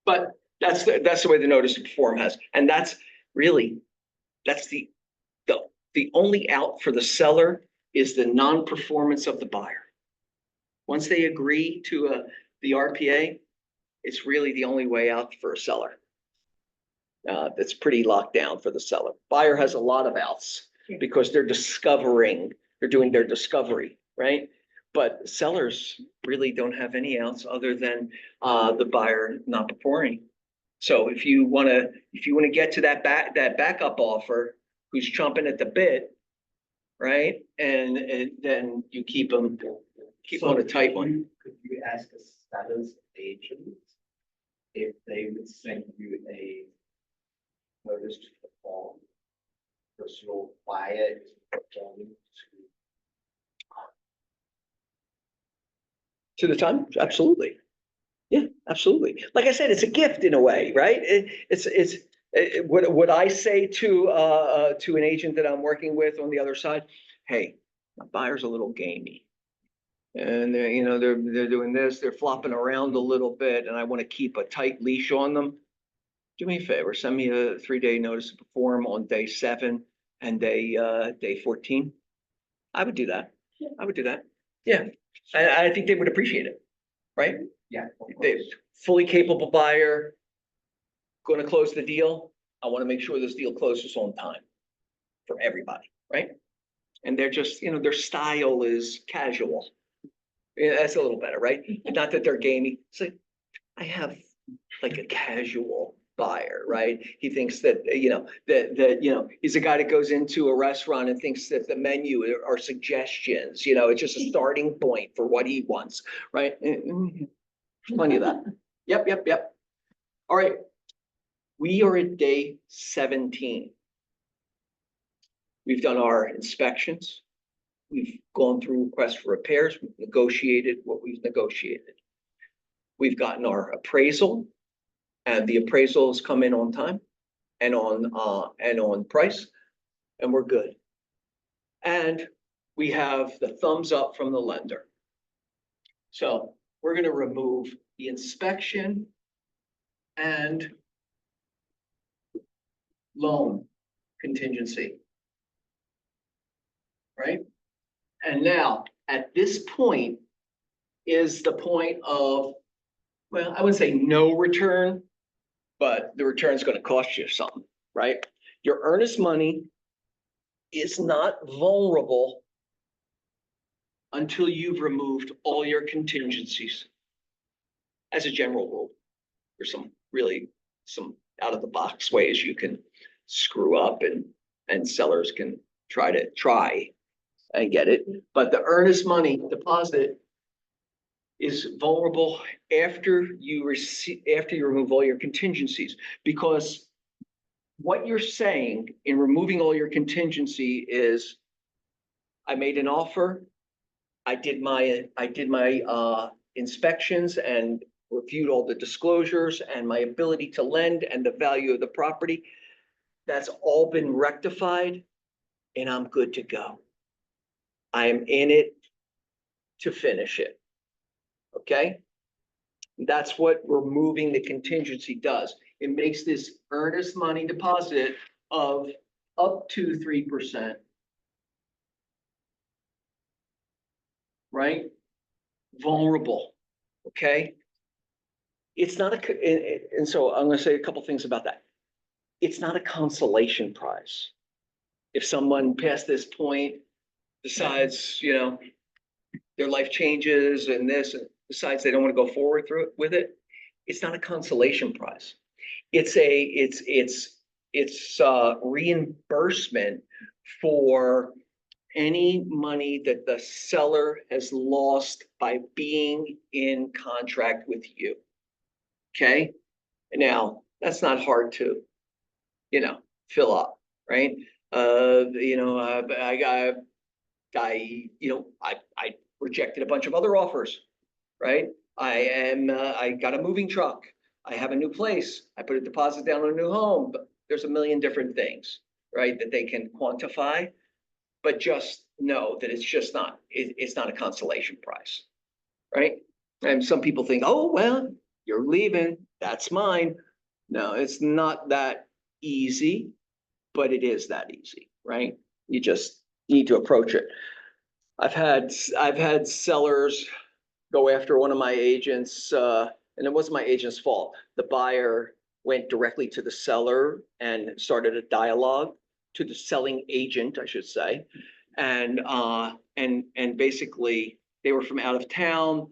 But that's the way the notice to perform has, and that's the only out for the seller is the non-performance of the buyer. Once they agree to the RPA, it's really the only way out for a seller. That's pretty locked down for the seller. Buyer has a lot of outs because they're doing their discovery, right? But sellers really don't have any outs other than the buyer not performing. So if you wanna get to that backup offer, who's chomping at the bit, right? And then you keep on a tight one. Could you ask a seller's agent if they would send you a notice to perform? Because your buyer is performing To the time, absolutely. Yeah, absolutely. Like I said, it's a gift in a way, right? What I say to an agent that I'm working with on the other side, hey, my buyer's a little gamey. And they're doing this, they're flopping around a little bit, and I want to keep a tight leash on them. Do me a favor, send me a 3-day notice to perform on day 7 and day 14. I would do that. I would do that. Yeah. I think they would appreciate it, right? yeah. Of They course. fully capable buyer, going to close the deal. I want to make sure this deal closes on time for everybody, right? And they're just, their style is casual. Yeah, that's a little better, right? Not that they're gamey. It's like, I have like a casual buyer, right? He thinks that, he's a guy that goes into a restaurant and thinks that the menu are suggestions, it's just a starting point for what he wants, right? Plenty of that. Yep. All right. We are at day 17. We've done our inspections. We've gone through requests for repairs. We've negotiated what we've negotiated. We've gotten our appraisal, and the appraisals come in on time and on price, and we're good. And we have the thumbs up from the lender. So we're going to remove the inspection and loan contingency. Right? And now, at this point is the point of, well, I wouldn't say no return, but the return is going to cost you something, right? Your earnest money is not vulnerable until you've removed all your contingencies. As a general rule, there's some out of the box ways you can screw up and sellers can try and get it. But the earnest money deposit is vulnerable after you remove all your contingencies, because what you're saying in removing all your contingency is, I made an offer, I did my inspections and reviewed all the disclosures and my ability to lend and the value of the property. That's all been rectified, and I'm good to go. I am in it to finish it. Okay? That's what removing the contingency does. It makes this earnest money deposit of up to 3%. Right? Vulnerable. Okay? It's not and so I'm going to say a couple things about that. It's not a consolation prize. If someone past this point decides, their life changes and decides they don't want to go forward with it, it's not a consolation prize. It's reimbursement for any money that the seller has lost by being in contract with you. Okay? Now, that's not hard to, fill up, right? I rejected a bunch of other offers, right? I got a moving truck. I have a new place. I put a deposit down on a new home. But there's a million different things, right, that they can quantify, but just know that it's not a consolation prize, right? And some people think, oh, well, you're leaving, that's mine. No, it's not that easy, but it is that easy, right? You just need to approach it. I've had sellers go after one of my agents, and it wasn't my agent's fault. The buyer went directly to the seller and started a dialogue to the selling agent, I should say. And basically they were from out of town.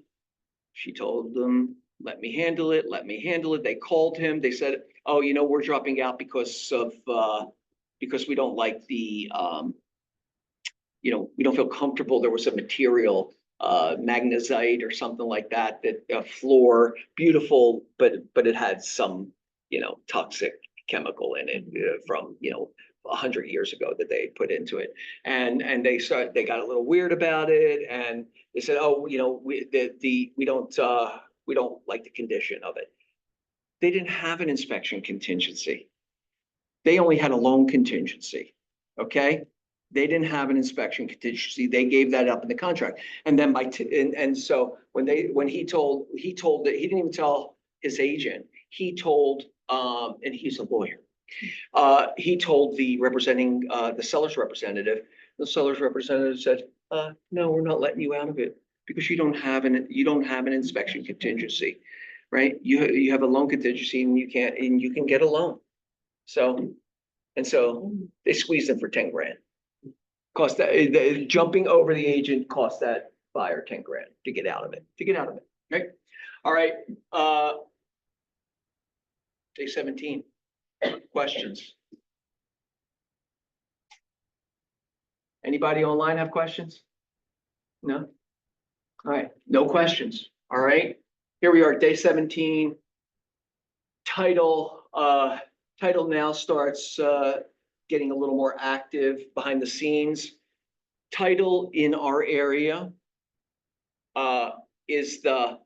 She told them, let me handle it, let me handle it. They called him. They said, oh, we're dropping out because we don't like the, we don't feel comfortable. There was a material, magnesite or something like that, floor, beautiful, but it had some, toxic chemical in it from, 100 years ago that they put into it. And they got a little weird about it. And they said, oh, we don't like the condition of it. They didn't have an inspection contingency. They only had a loan contingency. Okay. They didn't have an inspection contingency. They gave that up in the contract. And then so when he told that he didn't even tell his agent, he told, and he's a lawyer. He told the seller's representative. The seller's representative said, no, we're not letting you out of it because you don't have an inspection contingency, right? You have a loan contingency and you can get a loan. So they squeezed him for 10 grand. Cost that, jumping over the agent cost that buyer 10 grand to get out of it, right? All right. Day 17. Questions? Anybody online have questions? No? All right, no questions. All right, here we are, day 17. Title now starts getting a little more active behind the scenes. Title in our area is the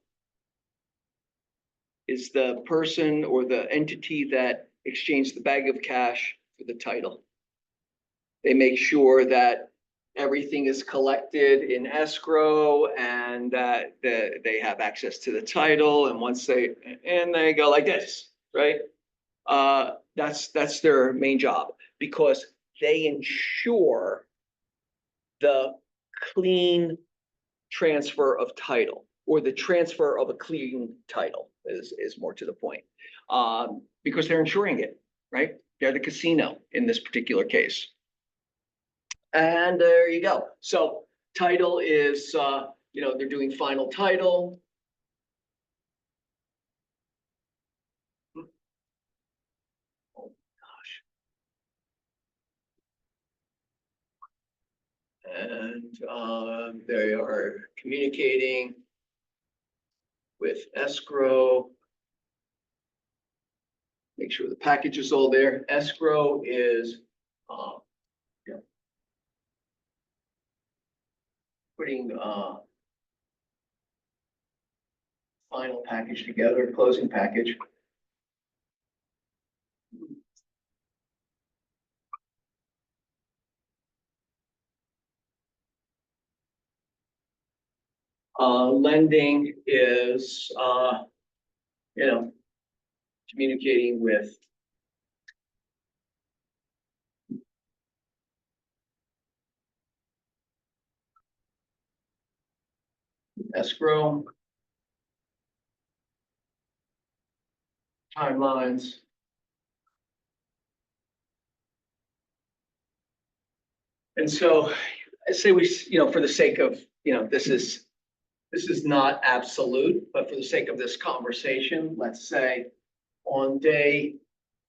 person or the entity that exchanged the bag of cash for the title. They make sure that everything is collected in escrow and that they have access to the title. And once they go like this, right? That's their main job because they ensure the clean transfer of title, or the transfer of a clean title is more to the point, because they're insuring it, right? They're the casino in this particular case. And there you go. So title is, they're doing final title. Oh gosh. And they are communicating with escrow. Make sure the package is all there. Escrow is putting final package together, closing package. Lending is, communicating with escrow, timelines. And so I say for the sake of, this is not absolute, but for the sake of this conversation, let's say on day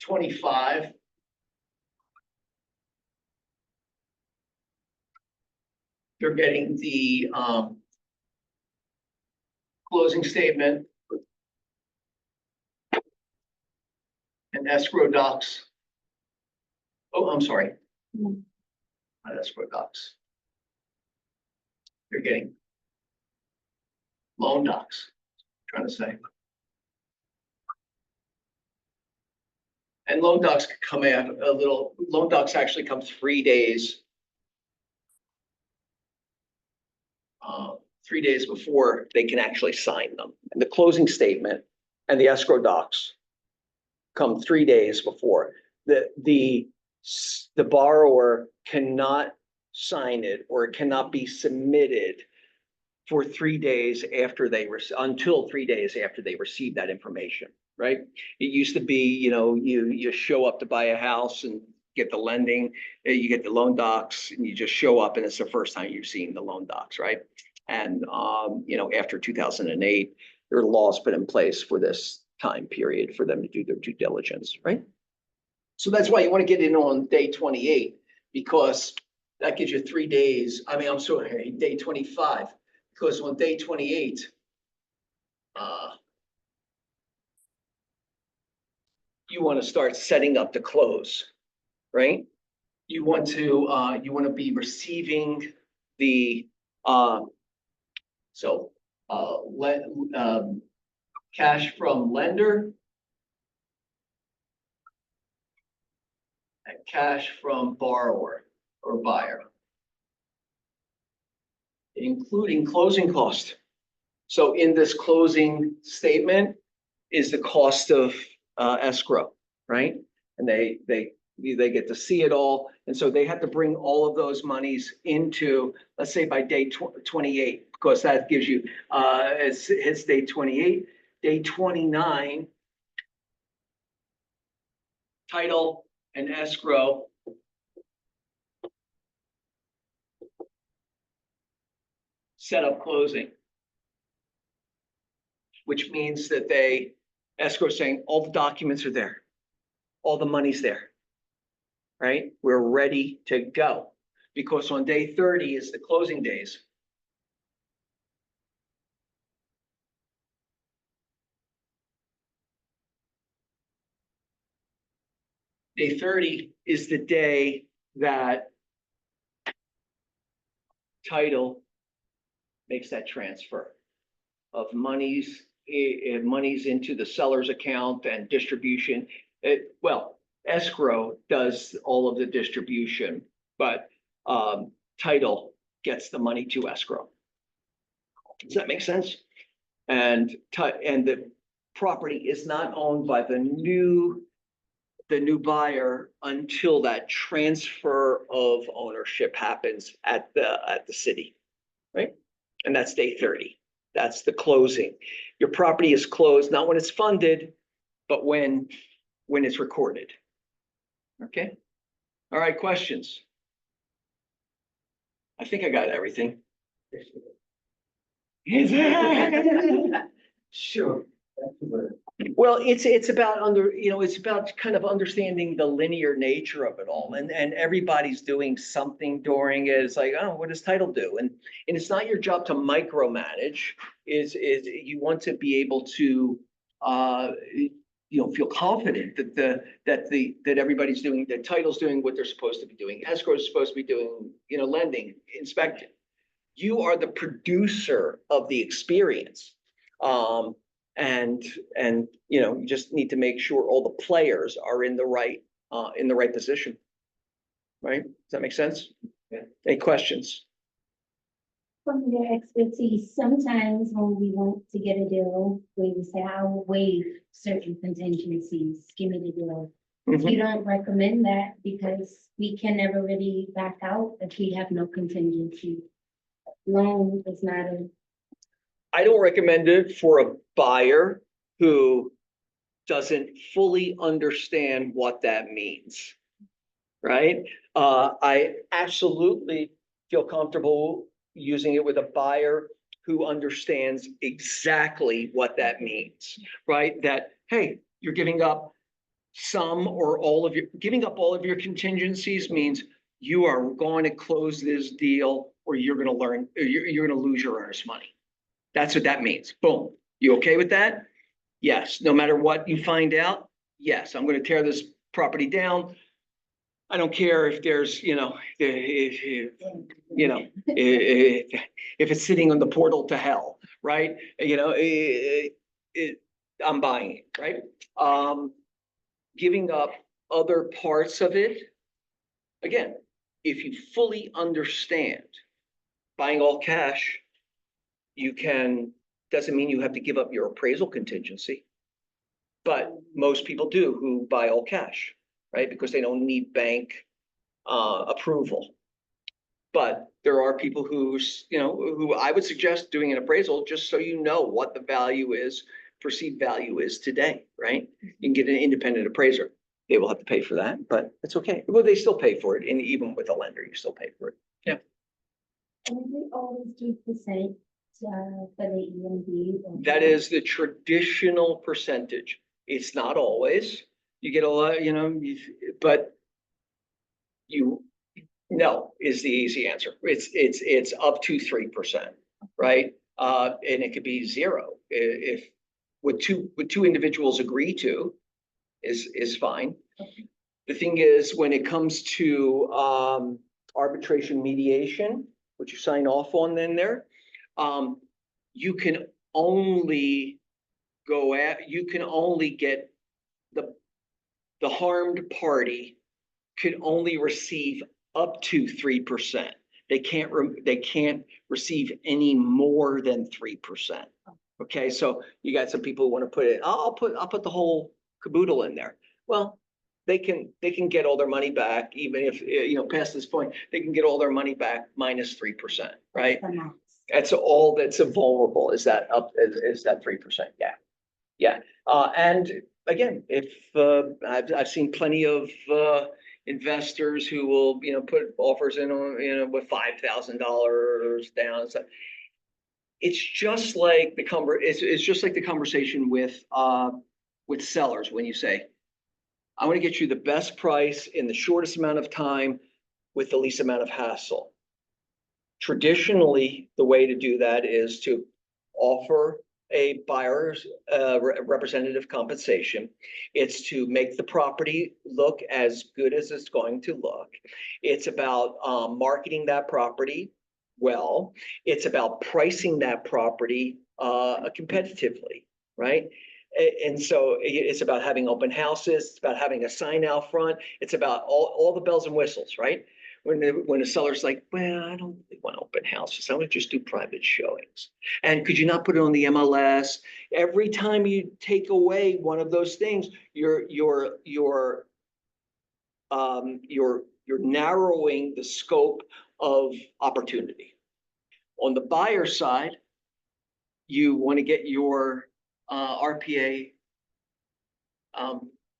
25, they're getting the closing statement and escrow docs. Oh, I'm sorry. Not escrow docs. They're getting loan docs, I'm trying to say. And loan docs could come out loan docs actually come 3 days. 3 days before they can actually sign them. And the closing statement and the escrow docs come 3 days before. The borrower cannot sign it, or it cannot be submitted for 3 days after until 3 days after they receive that information. right? It used to be, you show up to buy a house and get the lending, you get the loan docs, and you just show up and it's the first time you're seeing the loan docs, right? And, after 2008, there are laws put in place for this time period for them to do their due diligence, right? So that's why you want to get in on day 28, because that gives you 3 days. I'm sorry, day 25, because on day 28, you want to start setting up the close, right? You want to be receiving the, cash from lender and cash from borrower or buyer, including closing cost. So in this closing statement is the cost of escrow, right? And they get to see it all. And so they have to bring all of those monies into, let's say by day 28, because that gives you, it's day 28, day 29, title and escrow. Set up closing, which means that escrow saying all the documents are there, all the money's there, right? We're ready to go, because on day 30 is the closing days. Day 30 is the day that title makes that transfer of monies into the seller's account and distribution. Escrow does all of the distribution, but title gets the money to escrow. Does that make sense? And the property is not owned by the new buyer until that transfer of ownership happens at the city, right? And that's day 30. That's the closing. Your property is closed, not when it's funded, but when it's recorded. Okay? All right, questions? I think I got everything. Sure. Well, it's about it's about kind of understanding the linear nature of it all, and everybody's doing something during it. It's like, oh, what does title do? And it's not your job to micromanage. Is you want to be able to feel confident that everybody's doing, that title's doing what they're supposed to be doing, escrow is supposed to be doing, lending, inspecting. You are the producer of the experience. And you just need to make sure all the players are in the right position. Right? Does that make sense? Yeah. Any questions? From your expertise, sometimes when we want to get a deal, we say, I will waive certain contingencies, give me the deal. Mhm. You don't recommend that because we can never really back out if we have no contingency. Loan is not a, I don't recommend it for a buyer who doesn't fully understand what that means. Right? I absolutely feel comfortable using it with a buyer who understands exactly what that means, right? That, hey, you're giving up giving up all of your contingencies means you are going to close this deal or you're going to lose your earnest money. That's what that means. Boom. You okay with that? Yes. No matter what you find out, yes, I'm going to tear this property down. I don't care if there's, if it's sitting on the portal to hell, right? I'm buying it, right? Giving up other parts of it. Again, if you fully understand buying all cash, doesn't mean you have to give up your appraisal contingency, but most people do who buy all cash, right? Because they don't need bank approval. But there are people who I would suggest doing an appraisal just so you know what the value is perceived value is today, right? You can get an independent appraiser. They will have to pay for that, but it's okay. Well, they still pay for it, and even with a lender, you still pay for it. Yeah. And we always do percent, for the EMD. That is the traditional percentage. It's not always. You get a lot, but no is the easy answer. It's up to 3%, right? And it could be zero if what two individuals agree to is fine. The thing is, when it comes to arbitration mediation, which you sign off on in there, you can only get the harmed party can only receive up to 3%. They can't receive any more than 3%. Okay, so you got some people who want to put it, I'll put the whole caboodle in there. Well, they can get all their money back, even if, past this point, they can get all their money back minus 3%, right? That's all that's vulnerable is that 3%. Yeah. Yeah. And again, if I've seen plenty of investors who will, put offers in on, with $5,000 down. So it's just like it's just like the conversation with sellers when you say, I want to get you the best price in the shortest amount of time with the least amount of hassle. Traditionally, the way to do that is to offer a buyer's representative compensation. It's to make the property look as good as it's going to look. It's about marketing that property well. It's about pricing that property competitively, right? And so it's about having open houses. It's about having a sign out front. It's about all the bells and whistles, right? When a seller's like, well, I don't really want open houses. I want to just do private showings. And could you not put it on the MLS? Every time you take away one of those things, you're narrowing the scope of opportunity. On the buyer side, you want to get your RPA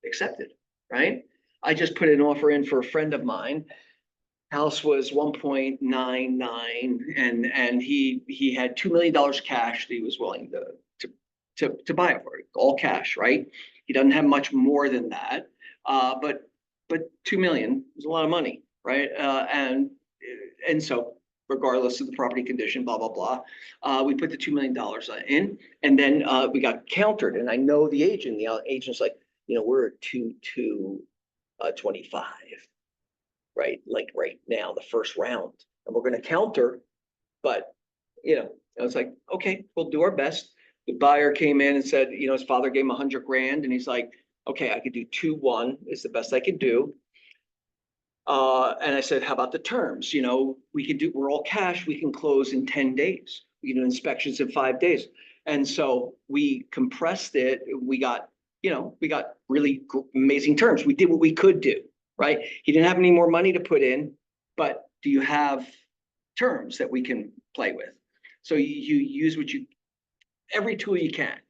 accepted, right? I just put an offer in for a friend of mine. House was 1.99, and he had $2 million cash that he was willing to buy it for, all cash, right? He doesn't have much more than that, but 2 million is a lot of money, right? And so regardless of the property condition, blah blah blah, we put the $2 million in, and then we got countered, and I know the agent. The agent's like, we're at 2.25. Right, like right now, the first round, and we're going to counter, but I was like, okay, we'll do our best. The buyer came in and said, his father gave him $100,000, and he's like, okay, I could do 2-1 is the best I could do. And I said, how about the terms? We're all cash. We can close in 10 days. We can do inspections in 5 days. And so we compressed it. We got really amazing terms. We did what we could do. Right? He didn't have any more money to put in, but do you have terms that we can play with? So you use every tool you can,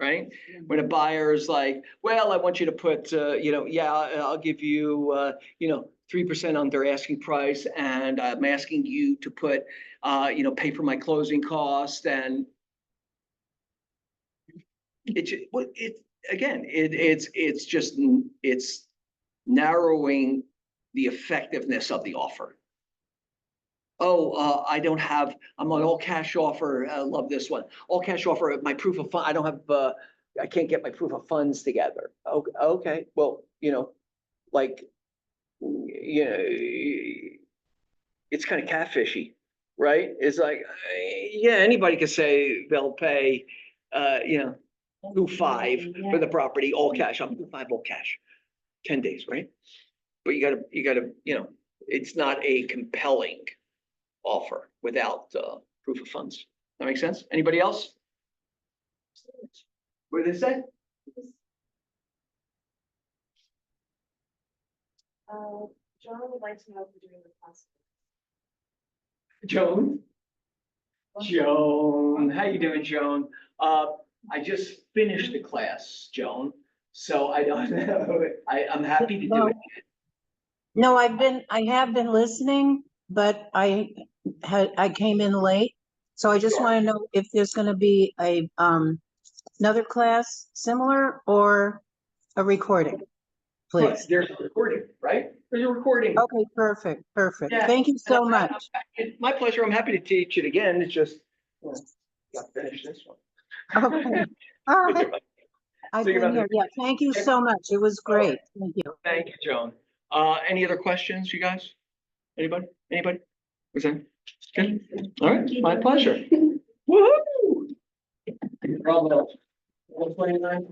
right? When a buyer is like, well, I want you to put, I'll give you, 3% on their asking price, and I'm asking you to put, pay for my closing cost, and it's narrowing the effectiveness of the offer. Oh, I'm on all cash offer. I love this one. All cash offer. My proof of fund. I can't get my proof of funds together. Okay. Well, it's kind of catfishy, right? It's like, yeah, anybody can say they'll pay, 2.5 for the property, all cash. I'm 2.5 all cash. 10 days, right? But you gotta, it's not a compelling offer without proof of funds. That makes sense? Anybody else? What did they say? John would like to know if we're doing the class. Joan, how you doing, Joan? I just finished the class, Joan, so I don't know, I'm happy to do it. No, I have been listening, but I came in late. So I just Sure. want to know if there's going to be another class similar or a recording, please. There's a recording, right? There's a recording. Okay, perfect, perfect. Yeah, Thank you so and much. It's my pleasure. I'm happy to teach it again. It's just, got to finish this one. Okay. All right. I've Think about been here. Yeah, thank you so much. It was great. Thank you. Thank you, Joan. Any other questions, you guys? Anybody? Was that good? All right, my pleasure. Woo-hoo! Bravo. 129.